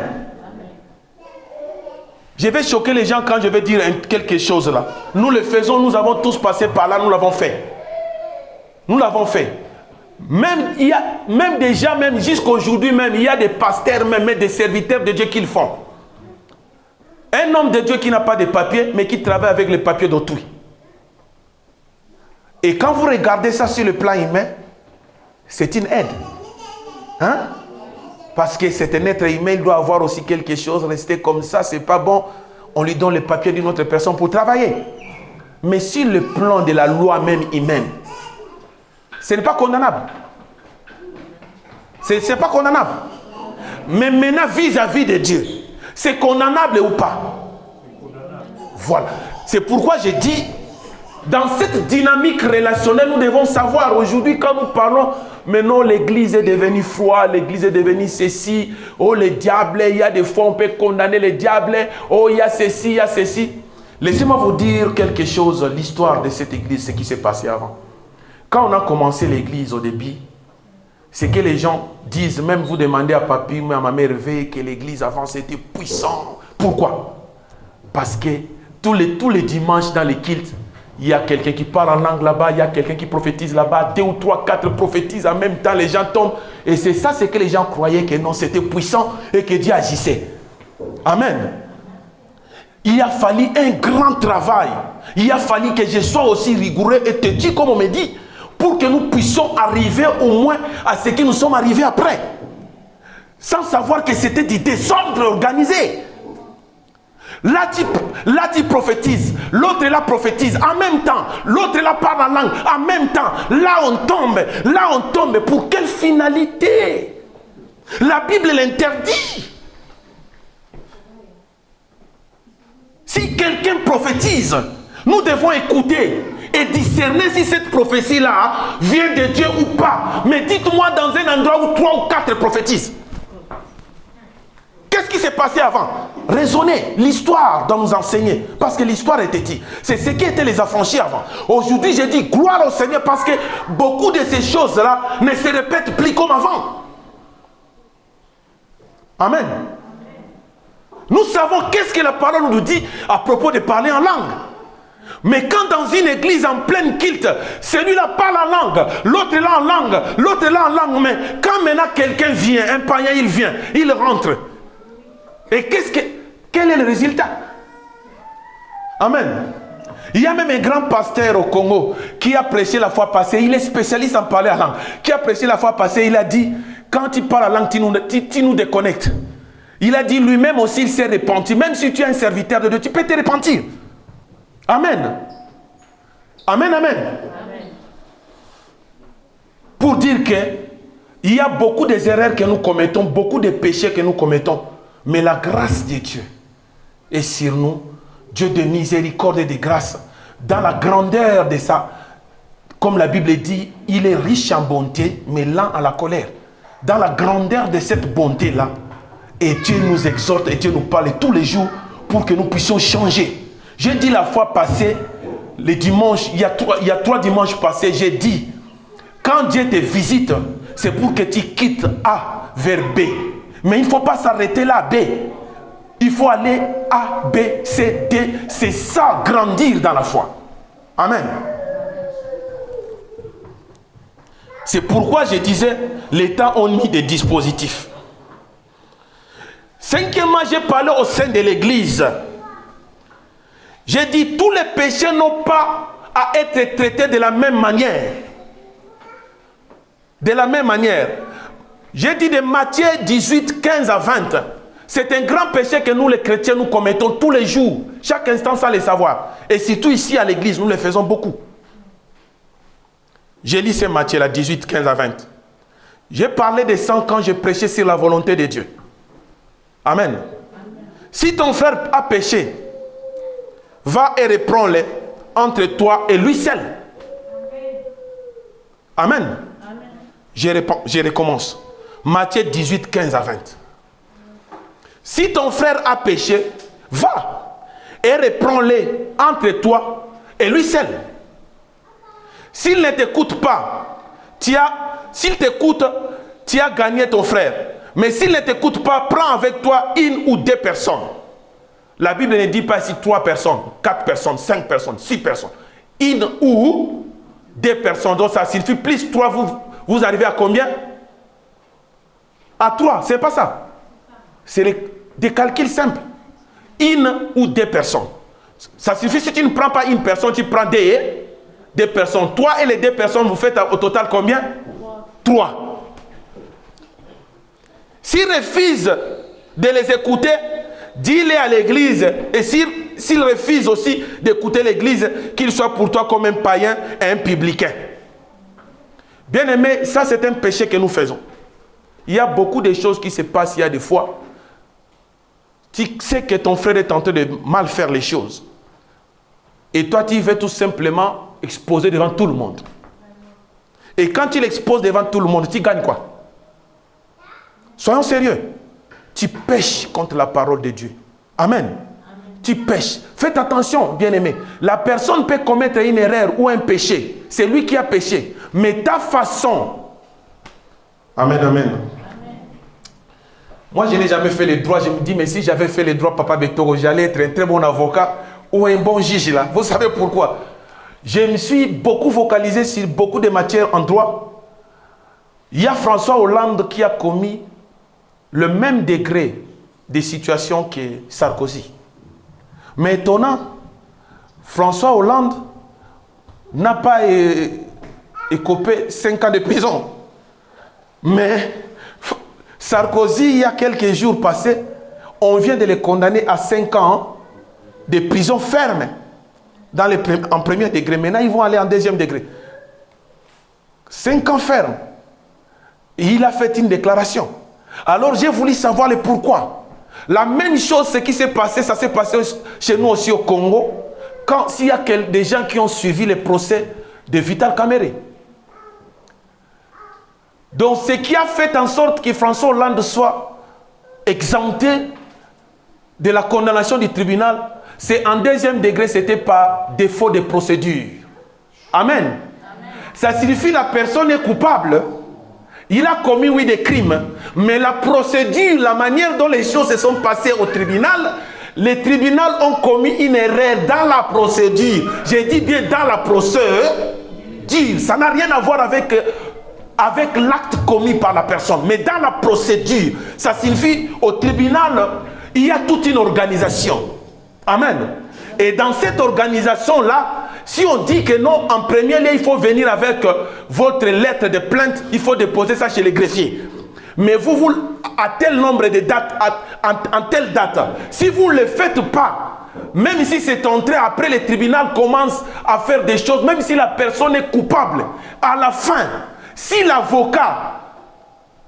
[SPEAKER 1] Je vais choquer les gens quand je vais dire quelque chose là. Nous le faisons, nous avons tous passé par là, nous l'avons fait. Nous l'avons fait. Même déjà, même jusqu'aujourd'hui même, il y a des pasteurs, même des serviteurs de Dieu qui le font. Un homme de Dieu qui n'a pas de papier, mais qui travaille avec les papiers d'autrui. Et quand vous regardez ça sur le plan humain, c'est une aide. Hein? Parce que c'est un être humain, il doit avoir aussi quelque chose, rester comme ça, c'est pas bon. On lui donne les papiers d'une autre personne pour travailler. Mais sur le plan de la loi même humaine, ce n'est pas condamnable. C'est pas condamnable. Mais maintenant, vis-à-vis de Dieu, c'est condamnable ou pas? Voilà. C'est pourquoi j'ai dit, dans cette dynamique relationnelle, nous devons savoir aujourd'hui, quand nous parlons, maintenant l'église est devenue froide, l'église est devenue ceci, oh le diable, il y a des fois on peut condamner le diable, oh il y a ceci, il y a ceci. Laissez-moi vous dire quelque chose, l'histoire de cette église, ce qui s'est passé avant. Quand on a commencé l'église au début, c'est que les gens disent, même vous demandez à papy, à ma mère, que l'église avant c'était puissant. Pourquoi? Parce que tous les dimanches dans les cultes, il y a quelqu'un qui parle en langue là-bas, il y a quelqu'un qui prophétise là-bas, 2 ou 3, 4 prophétisent en même temps, les gens tombent. Et c'est ça, c'est que les gens croyaient que non, c'était puissant et que Dieu agissait. Amen. Il a fallu un grand travail. Il a fallu que je sois aussi rigoureux et te dis comme on me dit, pour que nous puissions arriver au moins à ce que nous sommes arrivés après. Sans savoir que c'était du désordre organisé. Là tu prophétises, l'autre là prophétise en même temps, l'autre là parle en langue en même temps. Là on tombe. Pour quelle finalité? La Bible l'interdit. Si quelqu'un prophétise, nous devons écouter et discerner si cette prophétie-là vient de Dieu ou pas. Mais dites-moi dans un endroit où 3 ou 4 prophétisent. Qu'est-ce qui s'est passé avant? Raisonnez, l'histoire doit nous enseigner. Parce que l'histoire était dit. C'est ce qui était les affranchis avant. Aujourd'hui, j'ai dit gloire au Seigneur parce que beaucoup de ces choses-là ne se répètent plus comme avant. Amen. Nous savons qu'est-ce que la parole nous dit à propos de parler en langue. Mais quand dans une église en pleine culte, celui-là parle en langue, l'autre là en langue, l'autre là en langue, mais quand maintenant quelqu'un vient, un païen il vient, il rentre. Et quel est le résultat? Amen. Il y a même un grand pasteur au Congo qui a prêché la fois passée, il est spécialiste en parler en langue, qui a prêché la fois passée, il a dit, quand tu parles en langue, tu nous déconnectes. Il a dit lui-même aussi, il s'est repenti. Même si tu es un serviteur de Dieu, tu peux te repentir. Amen. Amen, amen. Pour dire que il y a beaucoup des erreurs que nous commettons, beaucoup de péchés que nous commettons. Mais la grâce de Dieu est sur nous. Dieu de miséricorde et de grâce. Dans la grandeur de ça, comme la Bible dit, il est riche en bonté, mais lent à la colère. Dans la grandeur de cette bonté-là, et Dieu nous exhorte et Dieu nous parle tous les jours pour que nous puissions changer. J'ai dit la fois passée, les dimanches, il y a 3 dimanches passés, j'ai dit, quand Dieu te visite, c'est pour que tu quittes A vers B. Mais il ne faut pas s'arrêter là, B. Il faut aller A, B, C, D. C'est ça, grandir dans la foi. Amen. C'est pourquoi je disais, les temps ont mis des dispositifs. Cinquièmement, j'ai parlé au sein de l'église. J'ai dit, tous les péchés n'ont pas à être traités de la même manière. De la même manière. J'ai dit de Matthieu 18, 15 à 20. C'est un grand péché que nous les chrétiens nous commettons tous les jours. Chaque instant sans le savoir. Et surtout ici à l'église, nous le faisons beaucoup. J'ai lu ce Matthieu là, 18, 15 à 20. J'ai parlé de ça quand je prêchais sur la volonté de Dieu. Amen. Amen. Si ton frère a péché, va et reprends-le entre toi et lui seul. Amen. Amen. Je recommence. Matthieu 18, 15 à 20. Si ton frère a péché, va et reprends-le entre toi et lui seul. S'il ne t'écoute pas, s'il t'écoute, tu as gagné ton frère. Mais s'il ne t'écoute pas, prends avec toi une ou deux personnes. La Bible ne dit pas ici 3 personnes, 4 personnes, 5 personnes, 6 personnes. Une ou deux personnes. Donc ça signifie plus 3, vous arrivez à combien? À 3, c'est pas ça. C'est des calculs simples. Une ou deux personnes. Ça suffit si tu ne prends pas une personne, tu prends des personnes. Toi et les 2 personnes, vous faites au total combien? 3. S'ils refusent de les écouter, dis-les à l'église. Et s'ils refusent aussi d'écouter l'église, qu'ils soient pour toi comme un païen et un publicain. Bien aimé, ça c'est un péché que nous faisons. Il y a beaucoup de choses qui se passent, il y a des fois. Tu sais que ton frère est en train de mal faire les choses. Et toi, tu veux tout simplement exposer devant tout le monde. Et quand tu l'exposes devant tout le monde, tu gagnes quoi? Soyons sérieux. Tu pèches contre la parole de Dieu. Amen. Amen. Tu pèches. Faites attention, bien-aimé. La personne peut commettre une erreur ou un péché. C'est lui qui a péché. Mais ta façon... Amen, amen. Moi, je n'ai jamais fait les droits. Je me dis, mais si j'avais fait les droits, Papa Betoro, j'allais être un très bon avocat ou un bon juge là. Vous savez pourquoi? Je me suis beaucoup focalisé sur beaucoup de matières en droit. Il y a François Hollande qui a commis le même degré de situation que Sarkozy. Mais étonnant, François Hollande n'a pas écopé 5 ans de prison. Mais Sarkozy, il y a quelques jours passés, on vient de le condamner à 5 ans de prison ferme en premier degré. Maintenant, ils vont aller en deuxième degré. 5 ans ferme. Et il a fait une déclaration. Alors, j'ai voulu savoir le pourquoi. La même chose, ce qui s'est passé, ça s'est passé chez nous aussi au Congo, s'il y a des gens qui ont suivi le procès de Vital Kamerhe. Donc, ce qui a fait en sorte que François Hollande soit exempté de la condamnation du tribunal, c'est en deuxième degré, c'était par défaut de procédure. Amen. Amen. Ça signifie que la personne est coupable. Il a commis, oui, des crimes. Mais la procédure, la manière dont les choses se sont passées au tribunal, les tribunaux ont commis une erreur dans la procédure. J'ai dit bien dans la procédure. Ça n'a rien à voir avec l'acte commis par la personne. Mais dans la procédure, ça signifie au tribunal, il y a toute une organisation. Amen. Et dans cette organisation-là, si on dit que non, en premier lieu, il faut venir avec votre lettre de plainte, il faut déposer ça chez les greffiers. Mais vous à tel nombre de dates, en telle date, si vous ne le faites pas, même si c'est entré après, le tribunal commence à faire des choses, même si la personne est coupable, à la fin, si l'avocat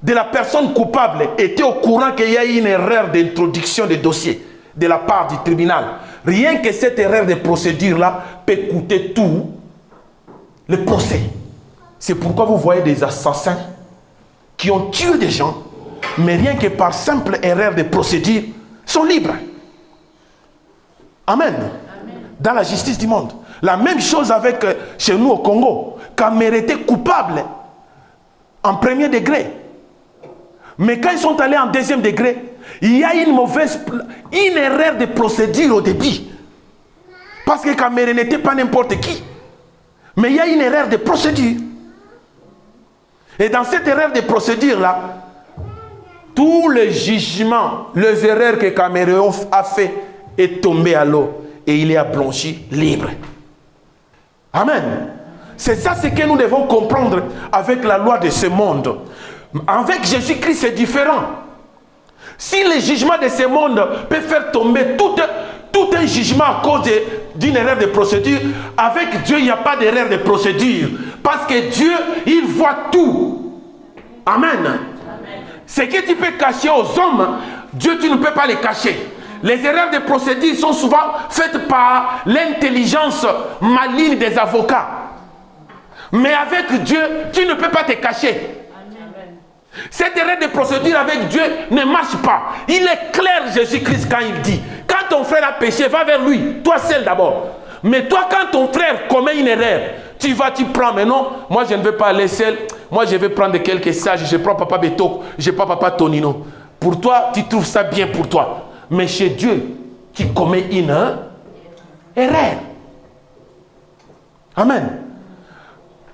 [SPEAKER 1] de la personne coupable était au courant qu'il y a eu une erreur d'introduction de dossier de la part du tribunal, rien que cette erreur de procédure-là peut coûter tout le procès. C'est pourquoi vous voyez des assassins qui ont tué des gens, mais rien que par simple erreur de procédure, sont libres. Amen. Amen. Dans la justice du monde. La même chose avec chez nous au Congo. Kamerhe était coupable en premier degré. Mais quand ils sont allés en deuxième degré, il y a une erreur de procédure au début. Parce que Cameroun n'était pas n'importe qui. Mais il y a une erreur de procédure. Et dans cette erreur de procédure-là, tous les jugements, les erreurs que Cameroun a fait est tombé à l'eau. Et il est blanchi libre. Amen. C'est ça ce que nous devons comprendre avec la loi de ce monde. Avec Jésus-Christ, c'est différent. Si le jugement de ce monde peut faire tomber tout un jugement à cause d'une erreur de procédure, avec Dieu, il n'y a pas d'erreur de procédure. Parce que Dieu, il voit tout. Amen. Amen. Ce que tu peux cacher aux hommes, Dieu, tu ne peux pas les cacher. Les erreurs de procédure sont souvent faites par l'intelligence maligne des avocats. Mais avec Dieu, tu ne peux pas te cacher. Cette erreur de procédure avec Dieu ne marche pas. Il est clair, Jésus-Christ, quand il dit, quand ton frère a péché, va vers lui, toi seul d'abord. Mais toi, quand ton frère commet une erreur, tu prends, mais non, moi je ne veux pas aller seul, moi je vais prendre quelques sages, je prends papa Beto, je prends papa Tonino. Pour toi, tu trouves ça bien pour toi. Mais chez Dieu, tu commets une erreur. Amen.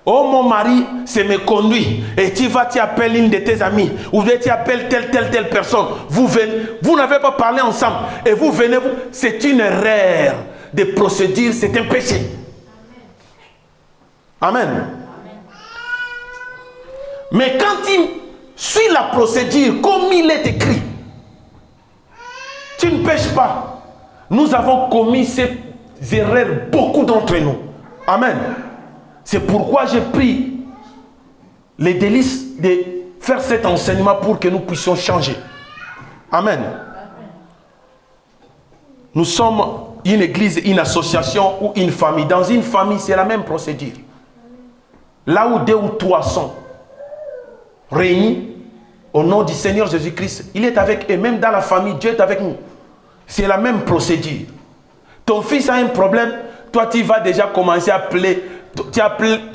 [SPEAKER 1] Oh mon mari, c'est me conduit. Et tu appelles une de tes amies. Ou tu appelles telle personne. Vous n'avez pas parlé ensemble. Et vous venez, c'est une erreur de procédure, c'est un péché. Amen. Mais quand tu suis la procédure comme il est écrit, tu ne pêches pas. Nous avons commis ces erreurs, beaucoup d'entre nous. Amen. C'est pourquoi j'ai pris les délices de faire cet enseignement pour que nous puissions changer. Amen. Nous sommes une église, une association ou une famille. Dans une famille, c'est la même procédure. Là où 2 ou 3 sont réunis au nom du Seigneur Jésus-Christ, il est avec eux. Même dans la famille, Dieu est avec nous. C'est la même procédure. Ton fils a un problème, toi tu vas déjà commencer à appeler. Tu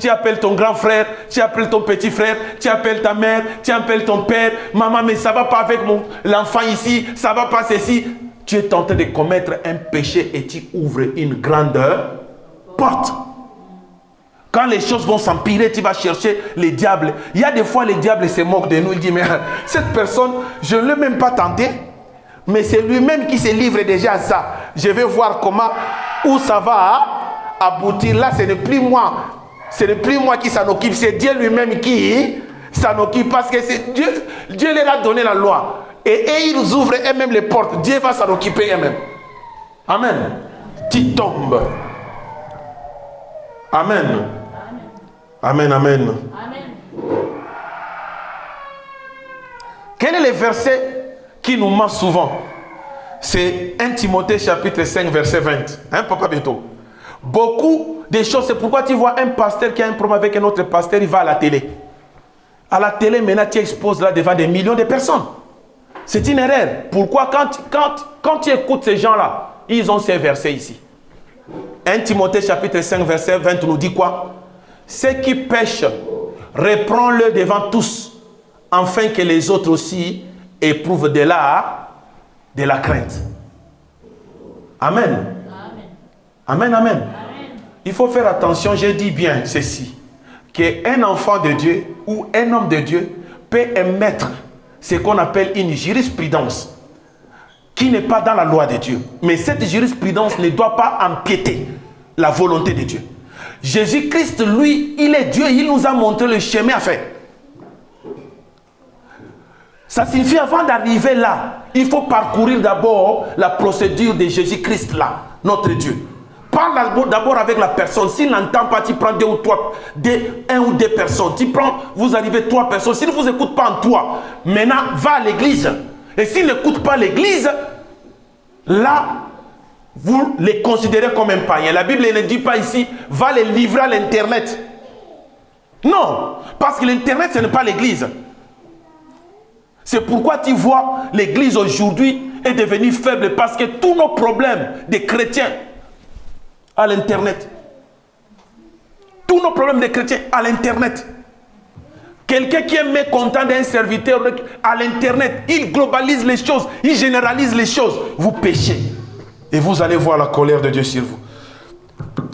[SPEAKER 1] appelles ton grand frère, tu appelles ton petit frère, tu appelles ta mère, tu appelles ton père. Maman, mais ça ne va pas avec l'enfant ici, ça ne va pas ceci. Tu es en train de commettre un péché et tu ouvres une grande porte. Quand les choses vont s'empirer, tu vas chercher les diables. Il y a des fois, les diables se moquent de nous. Il dit, mais cette personne, je ne l'ai même pas tenté. Mais c'est lui-même qui se livre déjà à ça. Je vais voir où ça va aboutir. Là, ce n'est plus moi. Ce n'est plus moi qui s'en occupe. C'est Dieu lui-même qui s'en occupe. Parce que c'est Dieu leur a donné la loi. Et ils ouvrent eux-mêmes les portes. Dieu va s'en occuper eux-mêmes. Amen. Tu tombes. Amen. Amen, amen. Amen. Quel est le verset qui nous manque souvent? C'est 1 Timothée chapitre 5 verset 20. Hein, papa bientôt. Beaucoup de choses, c'est pourquoi tu vois un pasteur qui a un problème avec un autre pasteur, il va à la télé. À la télé, maintenant, tu exposes là devant des millions de personnes. C'est une erreur. Pourquoi quand tu écoutes ces gens-là, ils ont ces versets ici. 1 Timothée chapitre 5 verset 20 nous dit quoi? Ceux qui pêchent, reprends-le devant tous, afin que les autres aussi éprouvent de la crainte. Amen. Amen, amen. Amen. Il faut faire attention, je dis bien ceci, qu'un enfant de Dieu ou un homme de Dieu peut émettre ce qu'on appelle une jurisprudence qui n'est pas dans la loi de Dieu. Mais cette jurisprudence ne doit pas empiéter la volonté de Dieu. Jésus-Christ, lui, il est Dieu, il nous a montré le chemin à faire. Ça signifie avant d'arriver là, il faut parcourir d'abord la procédure de Jésus-Christ là, notre Dieu. Parle d'abord avec la personne. S'il n'entend pas, tu prends 1 ou 2 personnes. Vous arrivez 3 personnes. S'il ne vous écoute pas en toi, maintenant, va à l'église. Et s'il n'écoute pas l'église, là, vous les considérez comme un païen. La Bible ne dit pas ici, va les livrer à l'internet. Non, parce que l'internet, ce n'est pas l'église. C'est pourquoi tu vois l'église aujourd'hui est devenue faible, parce que tous nos problèmes des chrétiens à l'internet. Tous nos problèmes des chrétiens à l'internet. Quelqu'un qui est mécontent d'un serviteur à l'internet, il globalise les choses, il généralise les choses. Vous péchez et vous allez voir la colère de Dieu sur vous.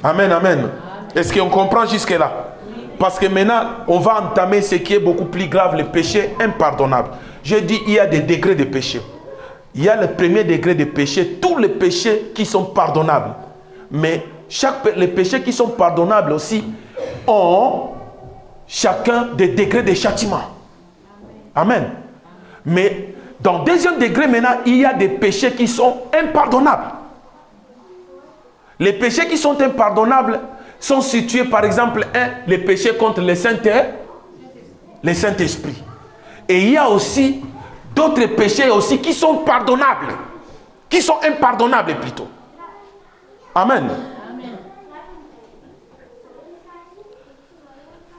[SPEAKER 1] Amen, amen. Est-ce qu'on comprend jusque-là? Parce que maintenant, on va entamer ce qui est beaucoup plus grave, le péché impardonnable. Je dis, il y a des degrés de péché. Il y a le premier degré de péché, tous les péchés qui sont pardonnables. Mais les péchés qui sont pardonnables aussi ont chacun des degrés de châtiment. Amen. Mais dans le deuxième degré maintenant, il y a des péchés qui sont impardonnables. Les péchés qui sont impardonnables sont situés, par exemple, les péchés contre le Saint-Esprit. Et il y a aussi d'autres péchés aussi qui sont pardonnables, qui sont impardonnables plutôt. Amen.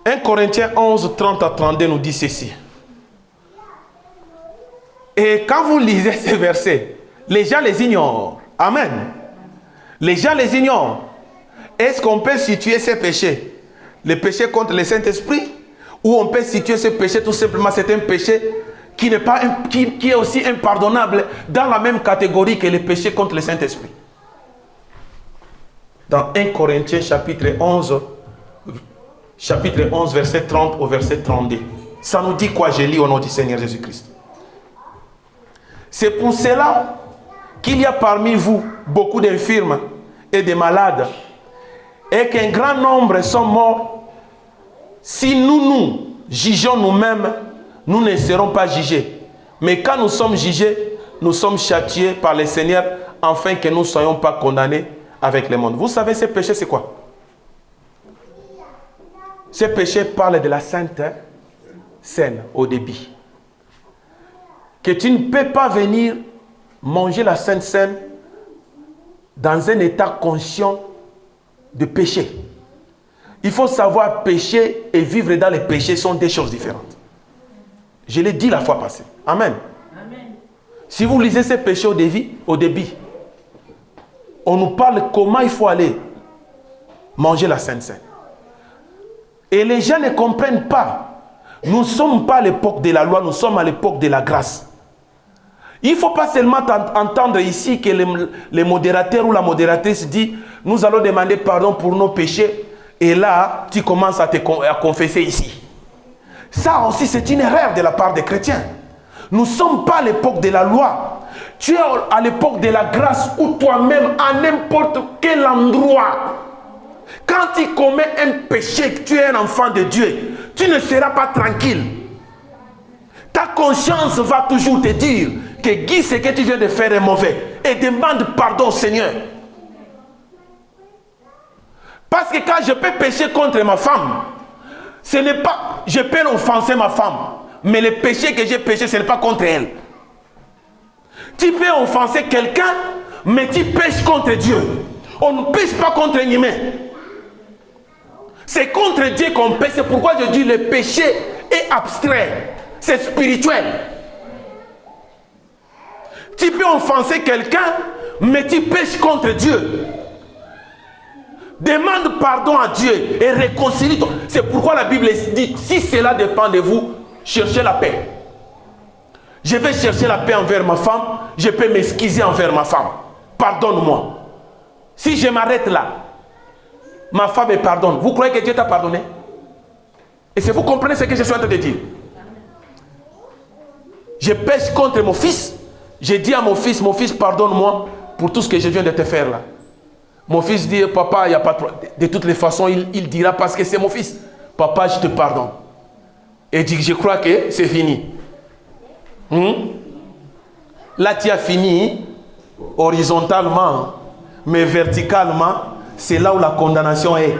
[SPEAKER 1] 1 Corinthiens 11, 30 à 32 nous dit ceci. Et quand vous lisez ces versets, les gens les ignorent. Amen. Les gens les ignorent. Est-ce qu'on peut situer ces péchés, les péchés contre le Saint-Esprit, ou on peut situer ce péché tout simplement, c'est un péché qui est aussi impardonnable dans la même catégorie que les péchés contre le Saint-Esprit? Dans 1 Corinthiens chapitre 11, verset 30 au verset 32. Ça nous dit quoi? Je lis au nom du Seigneur Jésus-Christ. C'est pour cela qu'il y a parmi vous beaucoup d'infirmes et de malades, et qu'un grand nombre sont morts. Si nous jugeons nous-mêmes, nous ne serons pas jugés. Mais quand nous sommes jugés, nous sommes châtiés par le Seigneur, afin que nous ne soyons pas condamnés avec le monde. Vous savez, ce péché, c'est quoi? Ce péché parle de la Sainte Seine au débit. Que tu ne peux pas venir manger la Sainte Seine dans un état conscient de péché. Il faut savoir pécher et vivre dans les péchés sont des choses différentes. Je l'ai dit la fois passée. Amen. Amen. Si vous lisez ces péchés au débit, on nous parle comment il faut aller manger la Sainte Seine. Et les gens ne comprennent pas. Nous ne sommes pas à l'époque de la loi, nous sommes à l'époque de la grâce. Il ne faut pas seulement entendre ici que le modérateur ou la modératrice dit « Nous allons demander pardon pour nos péchés » et là, tu commences à confesser ici. Ça aussi, c'est une erreur de la part des chrétiens. Nous ne sommes pas à l'époque de la loi. Tu es à l'époque de la grâce où toi-même, à n'importe quel endroit, quand tu commets un péché, que tu es un enfant de Dieu, tu ne seras pas tranquille. Ta conscience va toujours te dire que Guy, ce que tu viens de faire est mauvais. Et demande pardon au Seigneur. Parce que quand je peux pécher contre ma femme, ce n'est pas, je peux offenser ma femme, mais le péché que j'ai péché, ce n'est pas contre elle. Tu peux offenser quelqu'un, mais tu pêches contre Dieu. On ne pêche pas contre un humain. C'est contre Dieu qu'on pêche. C'est pourquoi je dis le péché est abstrait. C'est spirituel. Tu peux offenser quelqu'un, mais tu pêches contre Dieu. Demande pardon à Dieu et réconcilie-toi. C'est pourquoi la Bible dit, si cela dépend de vous, cherchez la paix. Je vais chercher la paix envers ma femme, je peux m'excuser envers ma femme. Pardonne-moi. Si je m'arrête là, ma femme me pardonne. Vous croyez que Dieu t'a pardonné? Et si vous comprenez ce que je suis en train de dire. Je pêche contre mon fils. Je dis à mon fils, pardonne-moi pour tout ce que je viens de te faire là. Mon fils dit, papa, il n'y a pas de problème. De toutes les façons, il dira parce que c'est mon fils. Papa, je te pardonne. Et dit, je crois que c'est fini. Là, tu as fini horizontalement, mais verticalement, c'est là où la condamnation est.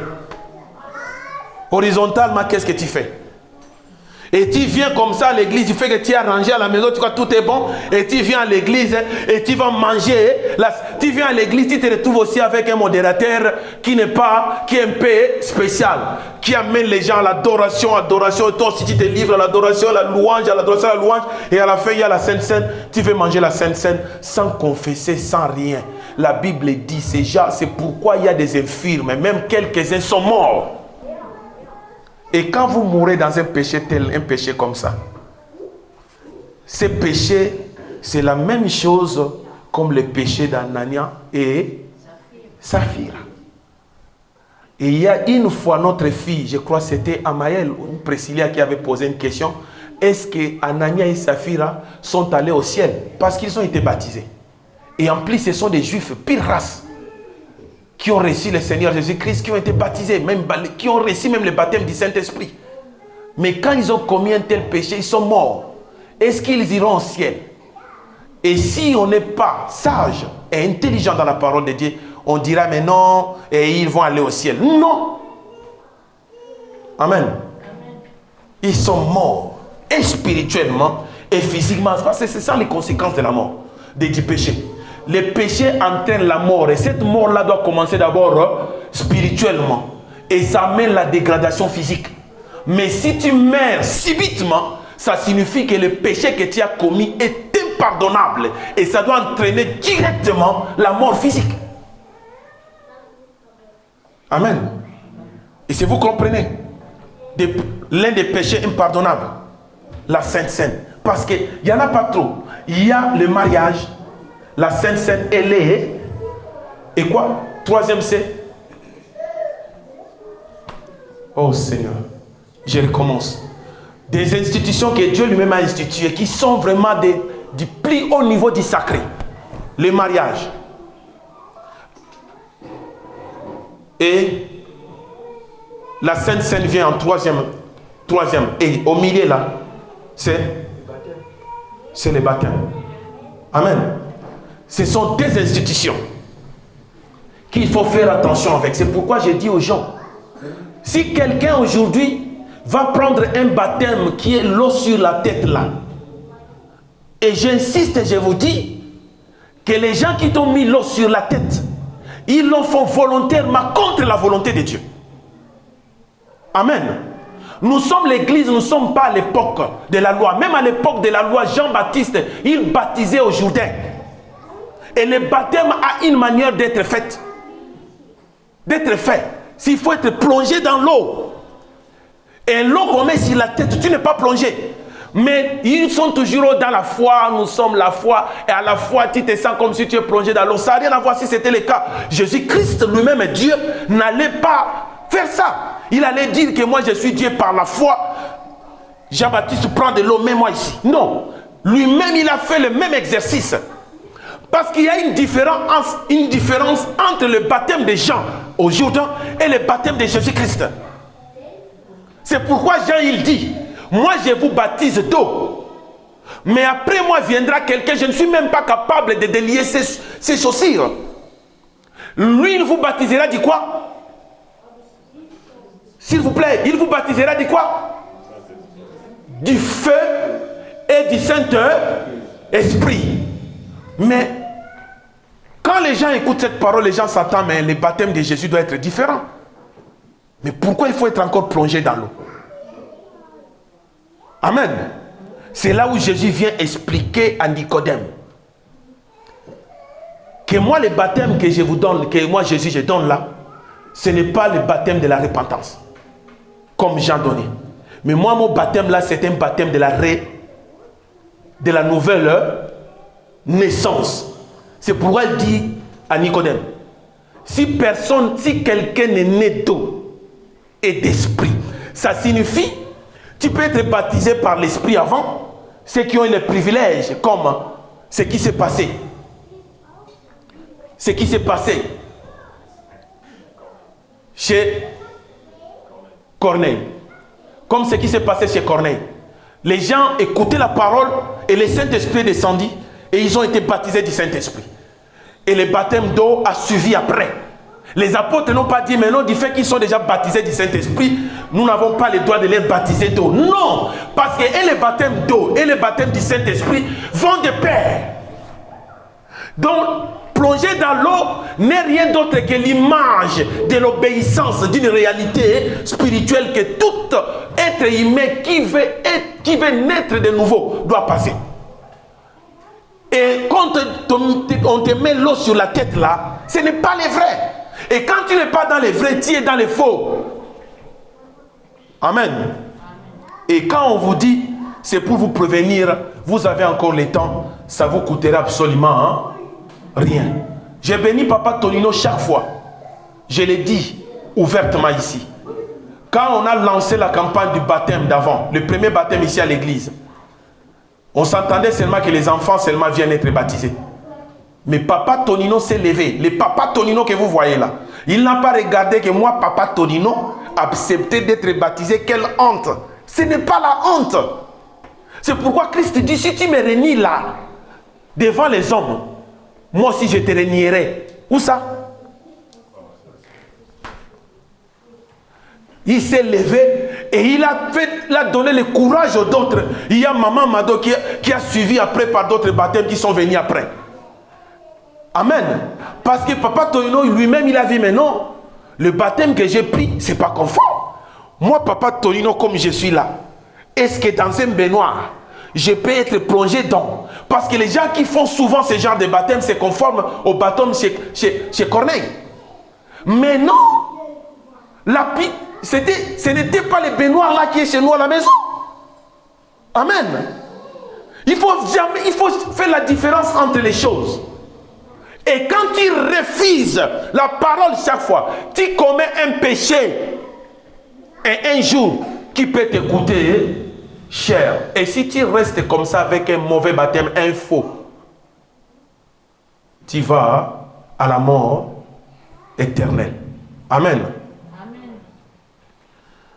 [SPEAKER 1] Horizontalement, qu'est-ce que tu fais? Et tu viens comme ça à l'église, tu fais que tu as rangé à la maison, tu crois que tout est bon, et tu viens à l'église et tu vas manger. Tu viens à l'église, tu te retrouves aussi avec un modérateur qui est un peu spécial, qui amène les gens à l'adoration, et toi aussi tu te livres à l'adoration, à la louange, et à la fin il y a la Sainte Seine, tu veux manger la Sainte Seine sans confesser, sans rien. La Bible dit, c'est pourquoi il y a des infirmes, même quelques-uns sont morts. Et quand vous mourrez dans un péché tel, un péché comme ça, ce péché, c'est la même chose comme le péché d'Anania et Saphira. Et il y a une fois notre fille, je crois que c'était Amaël ou Priscilla qui avait posé une question. Est-ce que Anania et Saphira sont allés au ciel parce qu'ils ont été baptisés? Et en plus, ce sont des juifs, pire race, qui ont reçu le Seigneur Jésus-Christ, qui ont été baptisés, même, qui ont reçu même le baptême du Saint-Esprit. Mais quand ils ont commis un tel péché, ils sont morts. Est-ce qu'ils iront au ciel? Et si on n'est pas sage et intelligent dans la parole de Dieu, on dira mais non, et ils vont aller au ciel. Non. Amen. Ils sont morts, et spirituellement et physiquement. Parce que c'est ça les conséquences de la mort, du péché. Le péché entraîne la mort. Et cette mort-là doit commencer d'abord spirituellement. Et ça amène la dégradation physique. Mais si tu meurs subitement, ça signifie que le péché que tu as commis est impardonnable. Et ça doit entraîner directement la mort physique. Amen. Et si vous comprenez, l'un des péchés impardonnables, la Sainte Seine. Parce qu'il n'y en a pas trop. Il y a le mariage, la Sainte Seine, elle est. Et quoi? Troisième, c'est. Oh Seigneur, je recommence. Des institutions que Dieu lui-même a instituées, qui sont vraiment du plus haut niveau du sacré. Le mariage. Et la Sainte Seine vient en troisième. Et au milieu là, c'est le baptême. Amen. Ce sont des institutions qu'il faut faire attention avec. C'est pourquoi je dis aux gens, si quelqu'un aujourd'hui va prendre un baptême qui est l'eau sur la tête là, et j'insiste et je vous dis que les gens qui t'ont mis l'eau sur la tête, ils l'ont fait volontairement contre la volonté de Dieu. Amen. Nous sommes l'église, nous ne sommes pas à l'époque de la loi. Même à l'époque de la loi, Jean-Baptiste, il baptisait au Jourdain. Et le baptême a une manière d'être fait. S'il faut être plongé dans l'eau. Et l'eau qu'on met sur la tête, tu n'es pas plongé. Mais ils sont toujours dans la foi, nous sommes la foi. Et à la fois, tu te sens comme si tu es plongé dans l'eau. Ça n'a rien à voir si c'était le cas. Jésus-Christ lui-même, Dieu, n'allait pas faire ça. Il allait dire que moi je suis Dieu par la foi. Jean-Baptiste prend de l'eau, mets-moi ici. Non. Lui-même, il a fait le même exercice. Parce qu'il y a une différence entre le baptême de Jean au Jourdain et le baptême de Jésus-Christ. C'est pourquoi Jean il dit, moi je vous baptise d'eau. Mais après moi viendra quelqu'un, je ne suis même pas capable de délier ses chaussures. Lui, il vous baptisera de quoi? S'il vous plaît, il vous baptisera de quoi? Du feu et du Saint-Esprit. Mais quand les gens écoutent cette parole, les gens s'attendent, mais le baptême de Jésus doit être différent. Mais pourquoi il faut être encore plongé dans l'eau? Amen. C'est là où Jésus vient expliquer à Nicodème que moi, le baptême que je vous donne, que moi, Jésus, je donne là, ce n'est pas le baptême de la repentance, comme Jean donnait. Mais moi, mon baptême là, c'est un baptême de la nouvelle naissance. C'est pourquoi il dit à Nicodème, si quelqu'un est né d'eau et d'esprit, ça signifie, tu peux être baptisé par l'esprit avant, ceux qui ont eu le privilège, comme ce qui s'est passé. Ce qui s'est passé chez Corneille. Comme ce qui s'est passé chez Corneille. Les gens écoutaient la parole et le Saint-Esprit descendit et ils ont été baptisés du Saint-Esprit. Et le baptême d'eau a suivi après. Les apôtres n'ont pas dit, mais non, du fait qu'ils sont déjà baptisés du Saint-Esprit, nous n'avons pas le droit de les baptiser d'eau. Non, parce que et le baptême d'eau et le baptême du Saint-Esprit vont de pair. Donc, plonger dans l'eau n'est rien d'autre que l'image de l'obéissance d'une réalité spirituelle que tout être humain qui veut naître de nouveau doit passer. Et quand on te met l'eau sur la tête là, ce n'est pas les vrais. Et quand tu n'es pas dans les vrais, tu es dans les faux. Amen. Et quand on vous dit, c'est pour vous prévenir, vous avez encore le temps, ça vous coûtera absolument rien. J'ai béni Papa Tonino chaque fois. Je l'ai dit ouvertement ici. Quand on a lancé la campagne du baptême d'avant, le premier baptême ici à l'église, on s'entendait seulement que les enfants seulement viennent être baptisés. Mais Papa Tonino s'est levé. Le Papa Tonino que vous voyez là, il n'a pas regardé que moi, Papa Tonino, accepté d'être baptisé. Quelle honte! Ce n'est pas la honte. C'est pourquoi Christ dit, si tu me réunis là, devant les hommes, moi aussi je te réunirai. Où ça? Il s'est levé et il a donné le courage aux autres. Il y a Maman Mado qui a suivi après par d'autres baptêmes qui sont venus après. Amen. Parce que Papa Tonino lui-même il a dit, mais non, le baptême que j'ai pris, ce n'est pas conforme. Moi, Papa Tonino, comme je suis là, est-ce que dans un baignoire, je peux être plongé dans? Parce que les gens qui font souvent ce genre de baptême, c'est conforme au baptême chez Corneille. Mais non, ce n'était pas le baignoire là qui est chez nous à la maison. Amen. Il faut faire la différence entre les choses. Et quand tu refuses la parole chaque fois, tu commets un péché. Et un jour, qui peut te coûter cher. Et si tu restes comme ça avec un mauvais baptême, un faux, tu vas à la mort éternelle. Amen.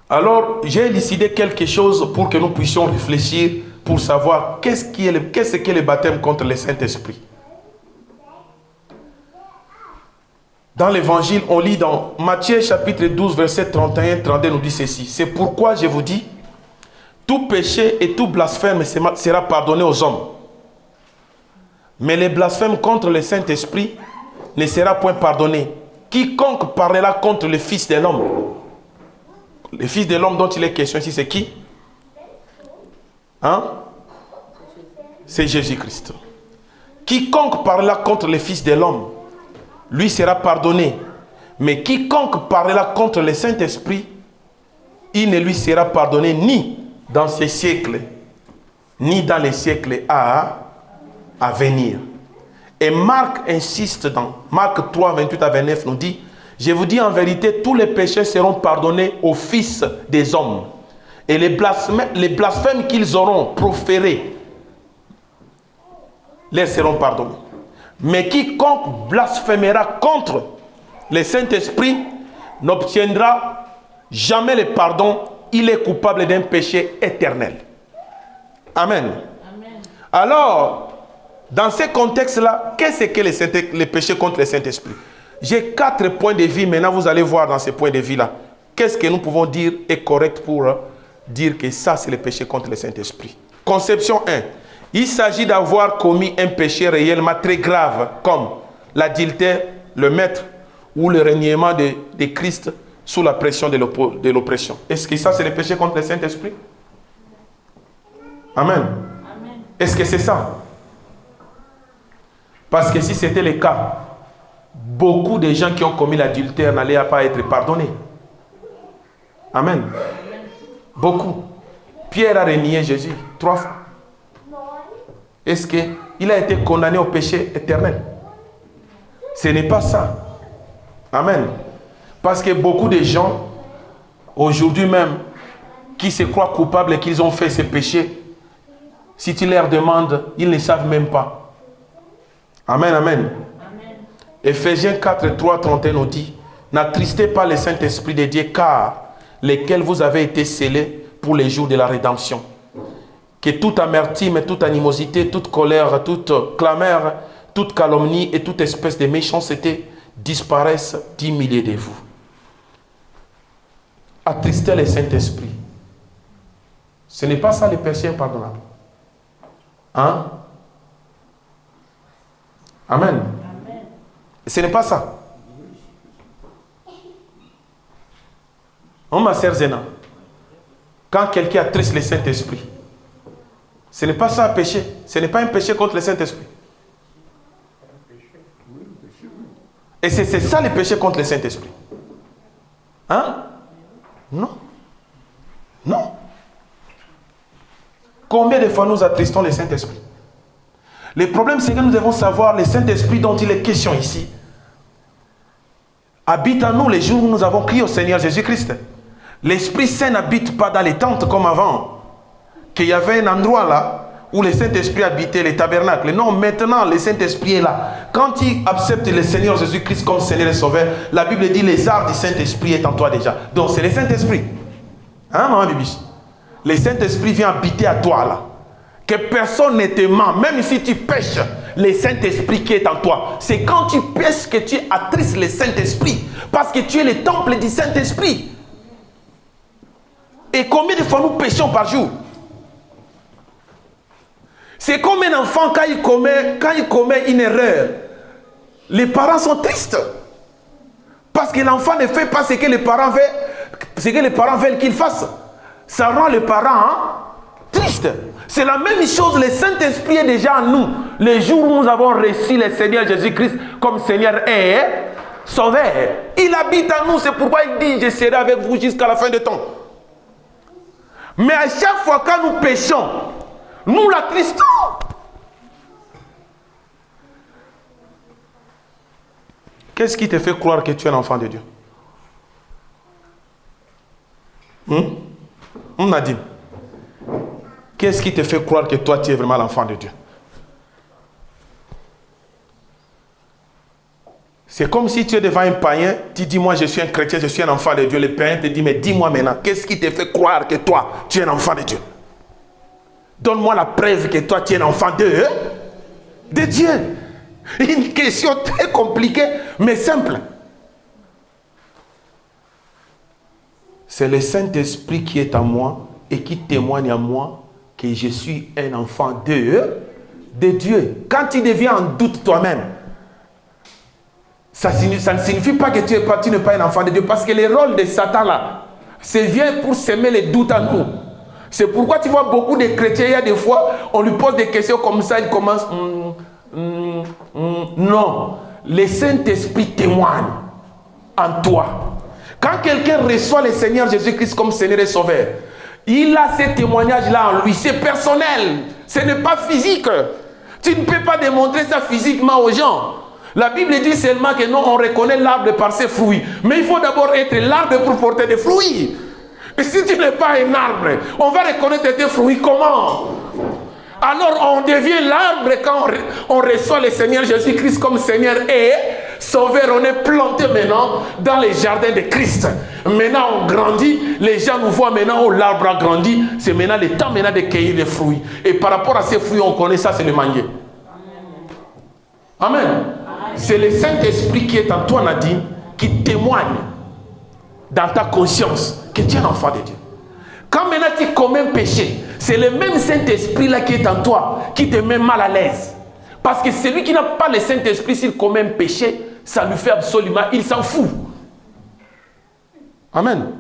[SPEAKER 1] Alors, j'ai élucidé quelque chose pour que nous puissions réfléchir pour savoir qu'est-ce qu'est le baptême contre le Saint-Esprit. Dans l'évangile, on lit dans Matthieu chapitre 12, verset 31-32, nous dit ceci. C'est pourquoi je vous dis, tout péché et tout blasphème sera pardonné aux hommes. Mais les blasphèmes contre le Saint-Esprit ne sera point pardonné. Quiconque parlera contre le Fils de l'homme. Le Fils de l'homme dont il est question ici, c'est qui? Hein? C'est Jésus-Christ. Quiconque parlera contre le Fils de l'homme, lui sera pardonné. Mais quiconque parlera contre le Saint-Esprit, il ne lui sera pardonné ni dans ces siècles, ni dans les siècles à venir. Et Marc insiste dans Marc 3, 28 à 29, nous dit, je vous dis en vérité, tous les péchés seront pardonnés aux fils des hommes. Et les blasphèmes qu'ils auront proférés les seront pardonnés. Mais quiconque blasphémera contre le Saint-Esprit n'obtiendra jamais le pardon. Il est coupable d'un péché éternel. Amen. Amen. Alors, dans ce contexte-là, qu'est-ce que le péché contre le Saint-Esprit? J'ai 4 points de vue. Maintenant, vous allez voir dans ces points de vue-là. Qu'est-ce que nous pouvons dire est correct pour dire que ça, c'est le péché contre le Saint-Esprit? Conception 1. Il s'agit d'avoir commis un péché réellement très grave, comme l'adultère, le maître ou le reniement de Christ sous la pression de l'oppression. Est-ce que ça, c'est le péché contre le Saint-Esprit? Amen. Amen. Est-ce que c'est ça? Parce que si c'était le cas, beaucoup de gens qui ont commis l'adultère n'allaient pas être pardonnés. Amen. Beaucoup. Pierre a renié Jésus 3 fois. Est-ce qu'il a été condamné au péché éternel? Ce n'est pas ça. Amen. Parce que beaucoup de gens, aujourd'hui même, qui se croient coupables et qu'ils ont fait ces péchés, si tu leur demandes, ils ne savent même pas. Amen, amen. Éphésiens 4, 3, 31 nous dit, n'attristez pas le Saint-Esprit de Dieu, car lesquels vous avez été scellés pour les jours de la rédemption. Que toute amertume, toute animosité, toute colère, toute clameur, toute calomnie et toute espèce de méchanceté disparaissent du milieu de vous. Attrister le Saint-Esprit. Ce n'est pas ça le péché impardonnable. Hein? Amen. Amen. Ce n'est pas ça. Oh ma sœur Zéna, quand quelqu'un attriste le Saint-Esprit, ce n'est pas ça un péché. Ce n'est pas un péché contre le Saint-Esprit. Et c'est ça le péché contre le Saint-Esprit. Hein? Non. Non. Combien de fois nous attristons le Saint-Esprit? Le problème, c'est que nous devons savoir le Saint-Esprit dont il est question ici habite en nous les jours où nous avons crié au Seigneur Jésus-Christ. L'Esprit Saint n'habite pas dans les tentes comme avant, qu'il y avait un endroit là où le Saint-Esprit habitait, les tabernacles. Non, maintenant le Saint-Esprit est là. Quand tu acceptes le Seigneur Jésus-Christ comme Seigneur et Sauveur, la Bible dit les arts du Saint-Esprit est en toi déjà. Donc c'est le Saint-Esprit. Hein, maman Bibi? Le Saint-Esprit vient habiter à toi là. Que personne ne te ment, même si tu pêches, le Saint-Esprit qui est en toi. C'est quand tu pêches que tu attristes le Saint-Esprit. Parce que tu es le temple du Saint-Esprit. Et combien de fois nous péchons par jour? C'est comme un enfant quand il commet une erreur. Les parents sont tristes. Parce que l'enfant ne fait pas ce que les parents veulent qu'il fasse. Ça rend les parents tristes. C'est la même chose, le Saint-Esprit est déjà en nous. Les jours où nous avons reçu le Seigneur Jésus-Christ comme Seigneur et Sauveur, il habite en nous. C'est pourquoi il dit, je serai avec vous jusqu'à la fin du temps. Mais à chaque fois quand nous péchons, nous l'attristons. Qu'est-ce qui te fait croire que tu es un enfant de Dieu? On a dit. Qu'est-ce qui te fait croire que toi, tu es vraiment l'enfant de Dieu? C'est comme si tu es devant un païen, tu dis, moi je suis un chrétien, je suis un enfant de Dieu. Le païen te dit, mais dis-moi maintenant, qu'est-ce qui te fait croire que toi, tu es un enfant de Dieu? Donne-moi la preuve que toi, tu es un enfant de Dieu. Une question très compliquée, mais simple. C'est le Saint-Esprit qui est en moi et qui témoigne à moi que je suis un enfant de Dieu. Quand tu deviens en doute toi-même, ça ne signifie pas que tu n'es pas un enfant de Dieu, parce que le rôle de Satan là, c'est vient pour semer les doutes en nous. C'est pourquoi tu vois beaucoup de chrétiens, il y a des fois, on lui pose des questions comme ça, il commence, non, le Saint-Esprit témoigne en toi. Quand quelqu'un reçoit le Seigneur Jésus-Christ comme Seigneur et Sauveur, il a ce témoignage-là en lui, c'est personnel, ce n'est pas physique. Tu ne peux pas démontrer ça physiquement aux gens. La Bible dit seulement que non, on reconnaît l'arbre par ses fruits. Mais il faut d'abord être l'arbre pour porter des fruits. Et si tu n'es pas un arbre, on va reconnaître tes fruits comment? Alors on devient l'arbre quand on reçoit le Seigneur Jésus-Christ comme Seigneur et Sauveur. On est planté maintenant dans les jardins de Christ. Maintenant on grandit, les gens nous voient maintenant, oh l'arbre a grandi. C'est maintenant le temps maintenant de cueillir les fruits. Et par rapport à ces fruits, on connaît ça, c'est le manguier. Amen. C'est le Saint-Esprit qui est en toi, Nadine, qui témoigne dans ta conscience que tu es un enfant de Dieu. Quand maintenant tu commets un péché, c'est le même Saint-Esprit là qui est en toi, qui te met mal à l'aise. Parce que celui qui n'a pas le Saint-Esprit, s'il commet un péché, ça lui fait absolument, il s'en fout. Amen.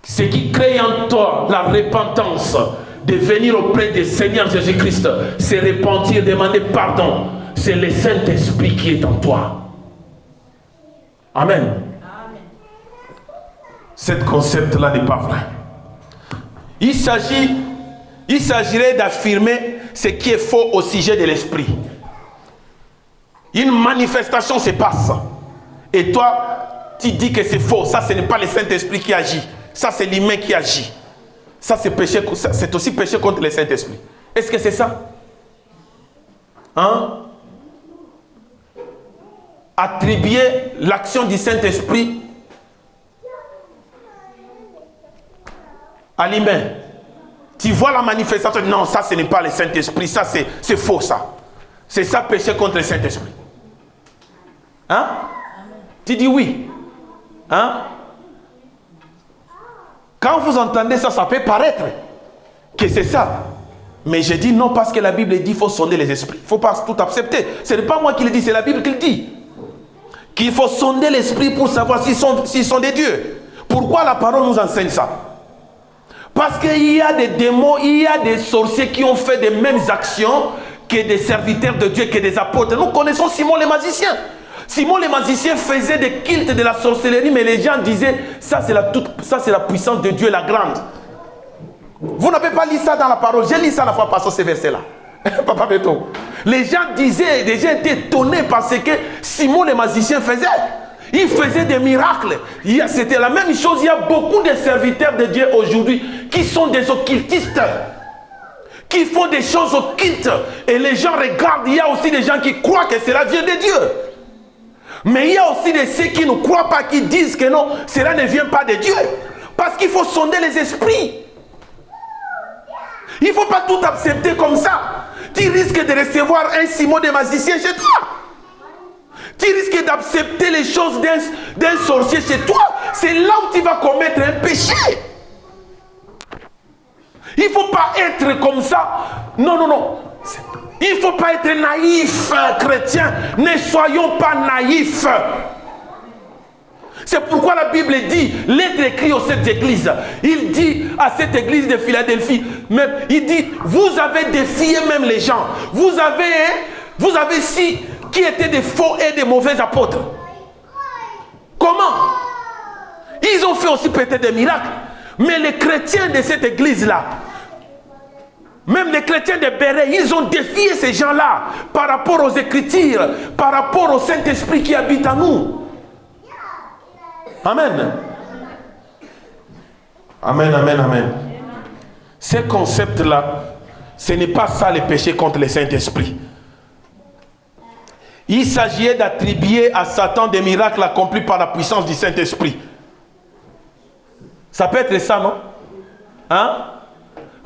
[SPEAKER 1] Ce qui crée en toi la repentance, de venir auprès du Seigneur Jésus-Christ, c'est repentir, demander pardon. C'est le Saint-Esprit qui est en toi. Amen. Amen. Ce concept-là n'est pas vrai. Il s'agirait d'affirmer ce qui est faux au sujet de l'esprit. Une manifestation se passe. Et toi, tu dis que c'est faux. Ça, ce n'est pas le Saint-Esprit qui agit. Ça, c'est l'humain qui agit. Ça, c'est aussi péché contre le Saint-Esprit. Est-ce que c'est ça? Hein? Attribuer l'action du Saint-Esprit à l'humain. Tu vois la manifestation, non, ça ce n'est pas le Saint-Esprit, ça c'est faux ça. C'est ça péché contre le Saint-Esprit. Hein? Tu dis oui. Hein? Quand vous entendez ça, ça peut paraître que c'est ça. Mais je dis non, parce que la Bible dit qu'il faut sonder les esprits. Il ne faut pas tout accepter. Ce n'est pas moi qui le dis, c'est la Bible qui le dit. Qu'il faut sonder l'esprit pour savoir s'ils sont des dieux. Pourquoi la parole nous enseigne ça? Parce qu'il y a des démons, il y a des sorciers qui ont fait les mêmes actions que des serviteurs de Dieu, que des apôtres. Nous connaissons Simon le magicien. Simon le magicien faisait des cultes de la sorcellerie, mais les gens disaient, ça c'est la puissance de Dieu, la grande. Vous n'avez pas lu ça dans la parole. J'ai lu ça la fois passée, ces versets-là. Papa Beto. Les gens disaient, les gens étaient étonnés parce que Simon le magicien faisait. Il faisait des miracles. C'était la même chose. Il y a beaucoup de serviteurs de Dieu aujourd'hui qui sont des occultistes, qui font des choses occultes. Et les gens regardent. Il y a aussi des gens qui croient que cela vient de Dieu. Mais il y a aussi ceux qui ne croient pas, qui disent que non, cela ne vient pas de Dieu. Parce qu'il faut sonder les esprits. Il ne faut pas tout accepter comme ça. Tu risques de recevoir un Simon de magicien chez toi. Tu risques d'accepter les choses d'un sorcier chez toi. C'est là où tu vas commettre un péché. Il ne faut pas être comme ça. Non, non, non. Il ne faut pas être naïf, chrétien. Ne soyons pas naïfs. C'est pourquoi la Bible dit, l'être écrit aux sept églises. Il dit à cette église de Philadelphie, même, il dit, vous avez défié même les gens. Vous avez si qui étaient des faux et des mauvais apôtres. Comment? Ils ont fait aussi peut-être des miracles. Mais les chrétiens de cette église-là, même les chrétiens de Béret, ils ont défié ces gens-là par rapport aux Écritures, par rapport au Saint-Esprit qui habite en nous. Amen. Amen, amen, amen. Ces concepts-là, ce n'est pas ça le péché contre le Saint-Esprit. Il s'agissait d'attribuer à Satan des miracles accomplis par la puissance du Saint-Esprit. Ça peut être ça, non? Hein?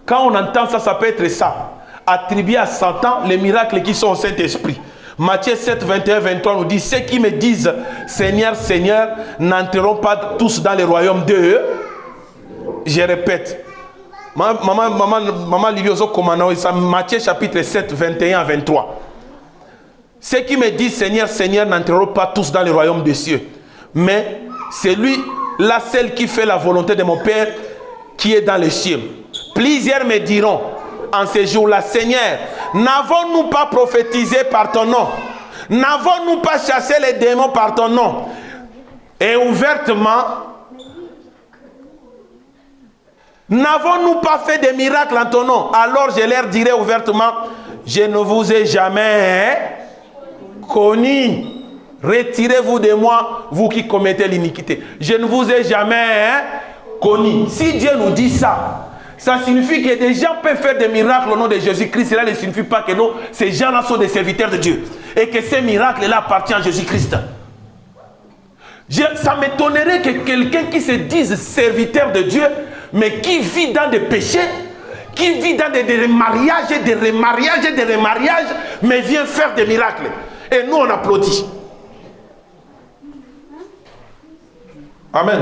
[SPEAKER 1] Quand on entend ça, ça peut être ça. Attribuer à Satan les miracles qui sont au Saint-Esprit. Matthieu 7, 21, 23 nous dit, ceux qui me disent Seigneur, Seigneur, n'entreront pas tous dans le royaume de eux. Je répète. Maman Liliozo Komano, Matthieu chapitre 7, 21 à 23. Ceux qui me disent Seigneur, Seigneur, n'entreront pas tous dans le royaume des cieux. Mais c'est lui, là, celle qui fait la volonté de mon Père qui est dans les cieux. Plusieurs me diront en ces jours-là, Seigneur, n'avons-nous pas prophétisé par ton nom? N'avons-nous pas chassé les démons par ton nom? Et ouvertement, n'avons-nous pas fait des miracles en ton nom? Alors je leur dirai ouvertement, je ne vous ai jamais connu. Retirez-vous de moi, vous qui commettez l'iniquité. Je ne vous ai jamais connu. Si Dieu nous dit ça, ça signifie que des gens peuvent faire des miracles au nom de Jésus-Christ. Cela ne signifie pas que non, ces gens-là sont des serviteurs de Dieu. Et que ces miracles-là appartiennent à Jésus-Christ. Ça m'étonnerait que quelqu'un qui se dise serviteur de Dieu, mais qui vit dans des péchés, qui vit dans des remariages, des remariages, des remariages, mais vient faire des miracles. Et nous, on applaudit. Amen.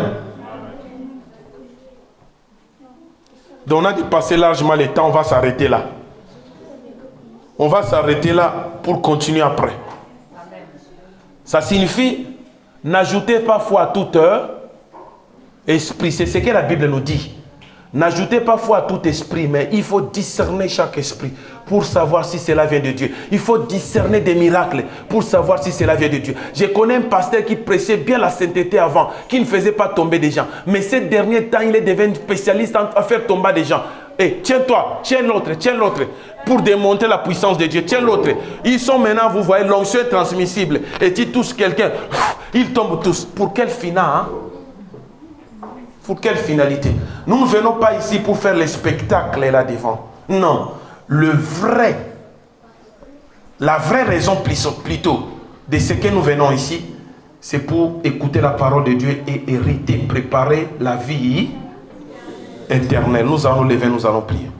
[SPEAKER 1] Donc on a dépassé largement le temps, on va s'arrêter là. On va s'arrêter là pour continuer après. Ça signifie, n'ajoutez pas foi à toute esprit. C'est ce que la Bible nous dit. N'ajoutez pas foi à tout esprit, mais il faut discerner chaque esprit pour savoir si cela vient de Dieu. Il faut discerner des miracles pour savoir si cela vient de Dieu. Je connais un pasteur qui prêchait bien la sainteté avant, qui ne faisait pas tomber des gens. Mais ces derniers temps, il est devenu spécialiste à faire tomber des gens. Et tiens-toi, tiens l'autre, pour démontrer la puissance de Dieu. Tiens l'autre. Ils sont maintenant, vous voyez, l'onction transmissible. Et tu touches quelqu'un, ils tombent tous. Pour quel final, hein? Pour quelle finalité? Nous ne venons pas ici pour faire le spectacle là devant. Non. La vraie raison plutôt de ce que nous venons ici, c'est pour écouter la parole de Dieu et hériter, préparer la vie éternelle. Nous allons lever, nous allons prier.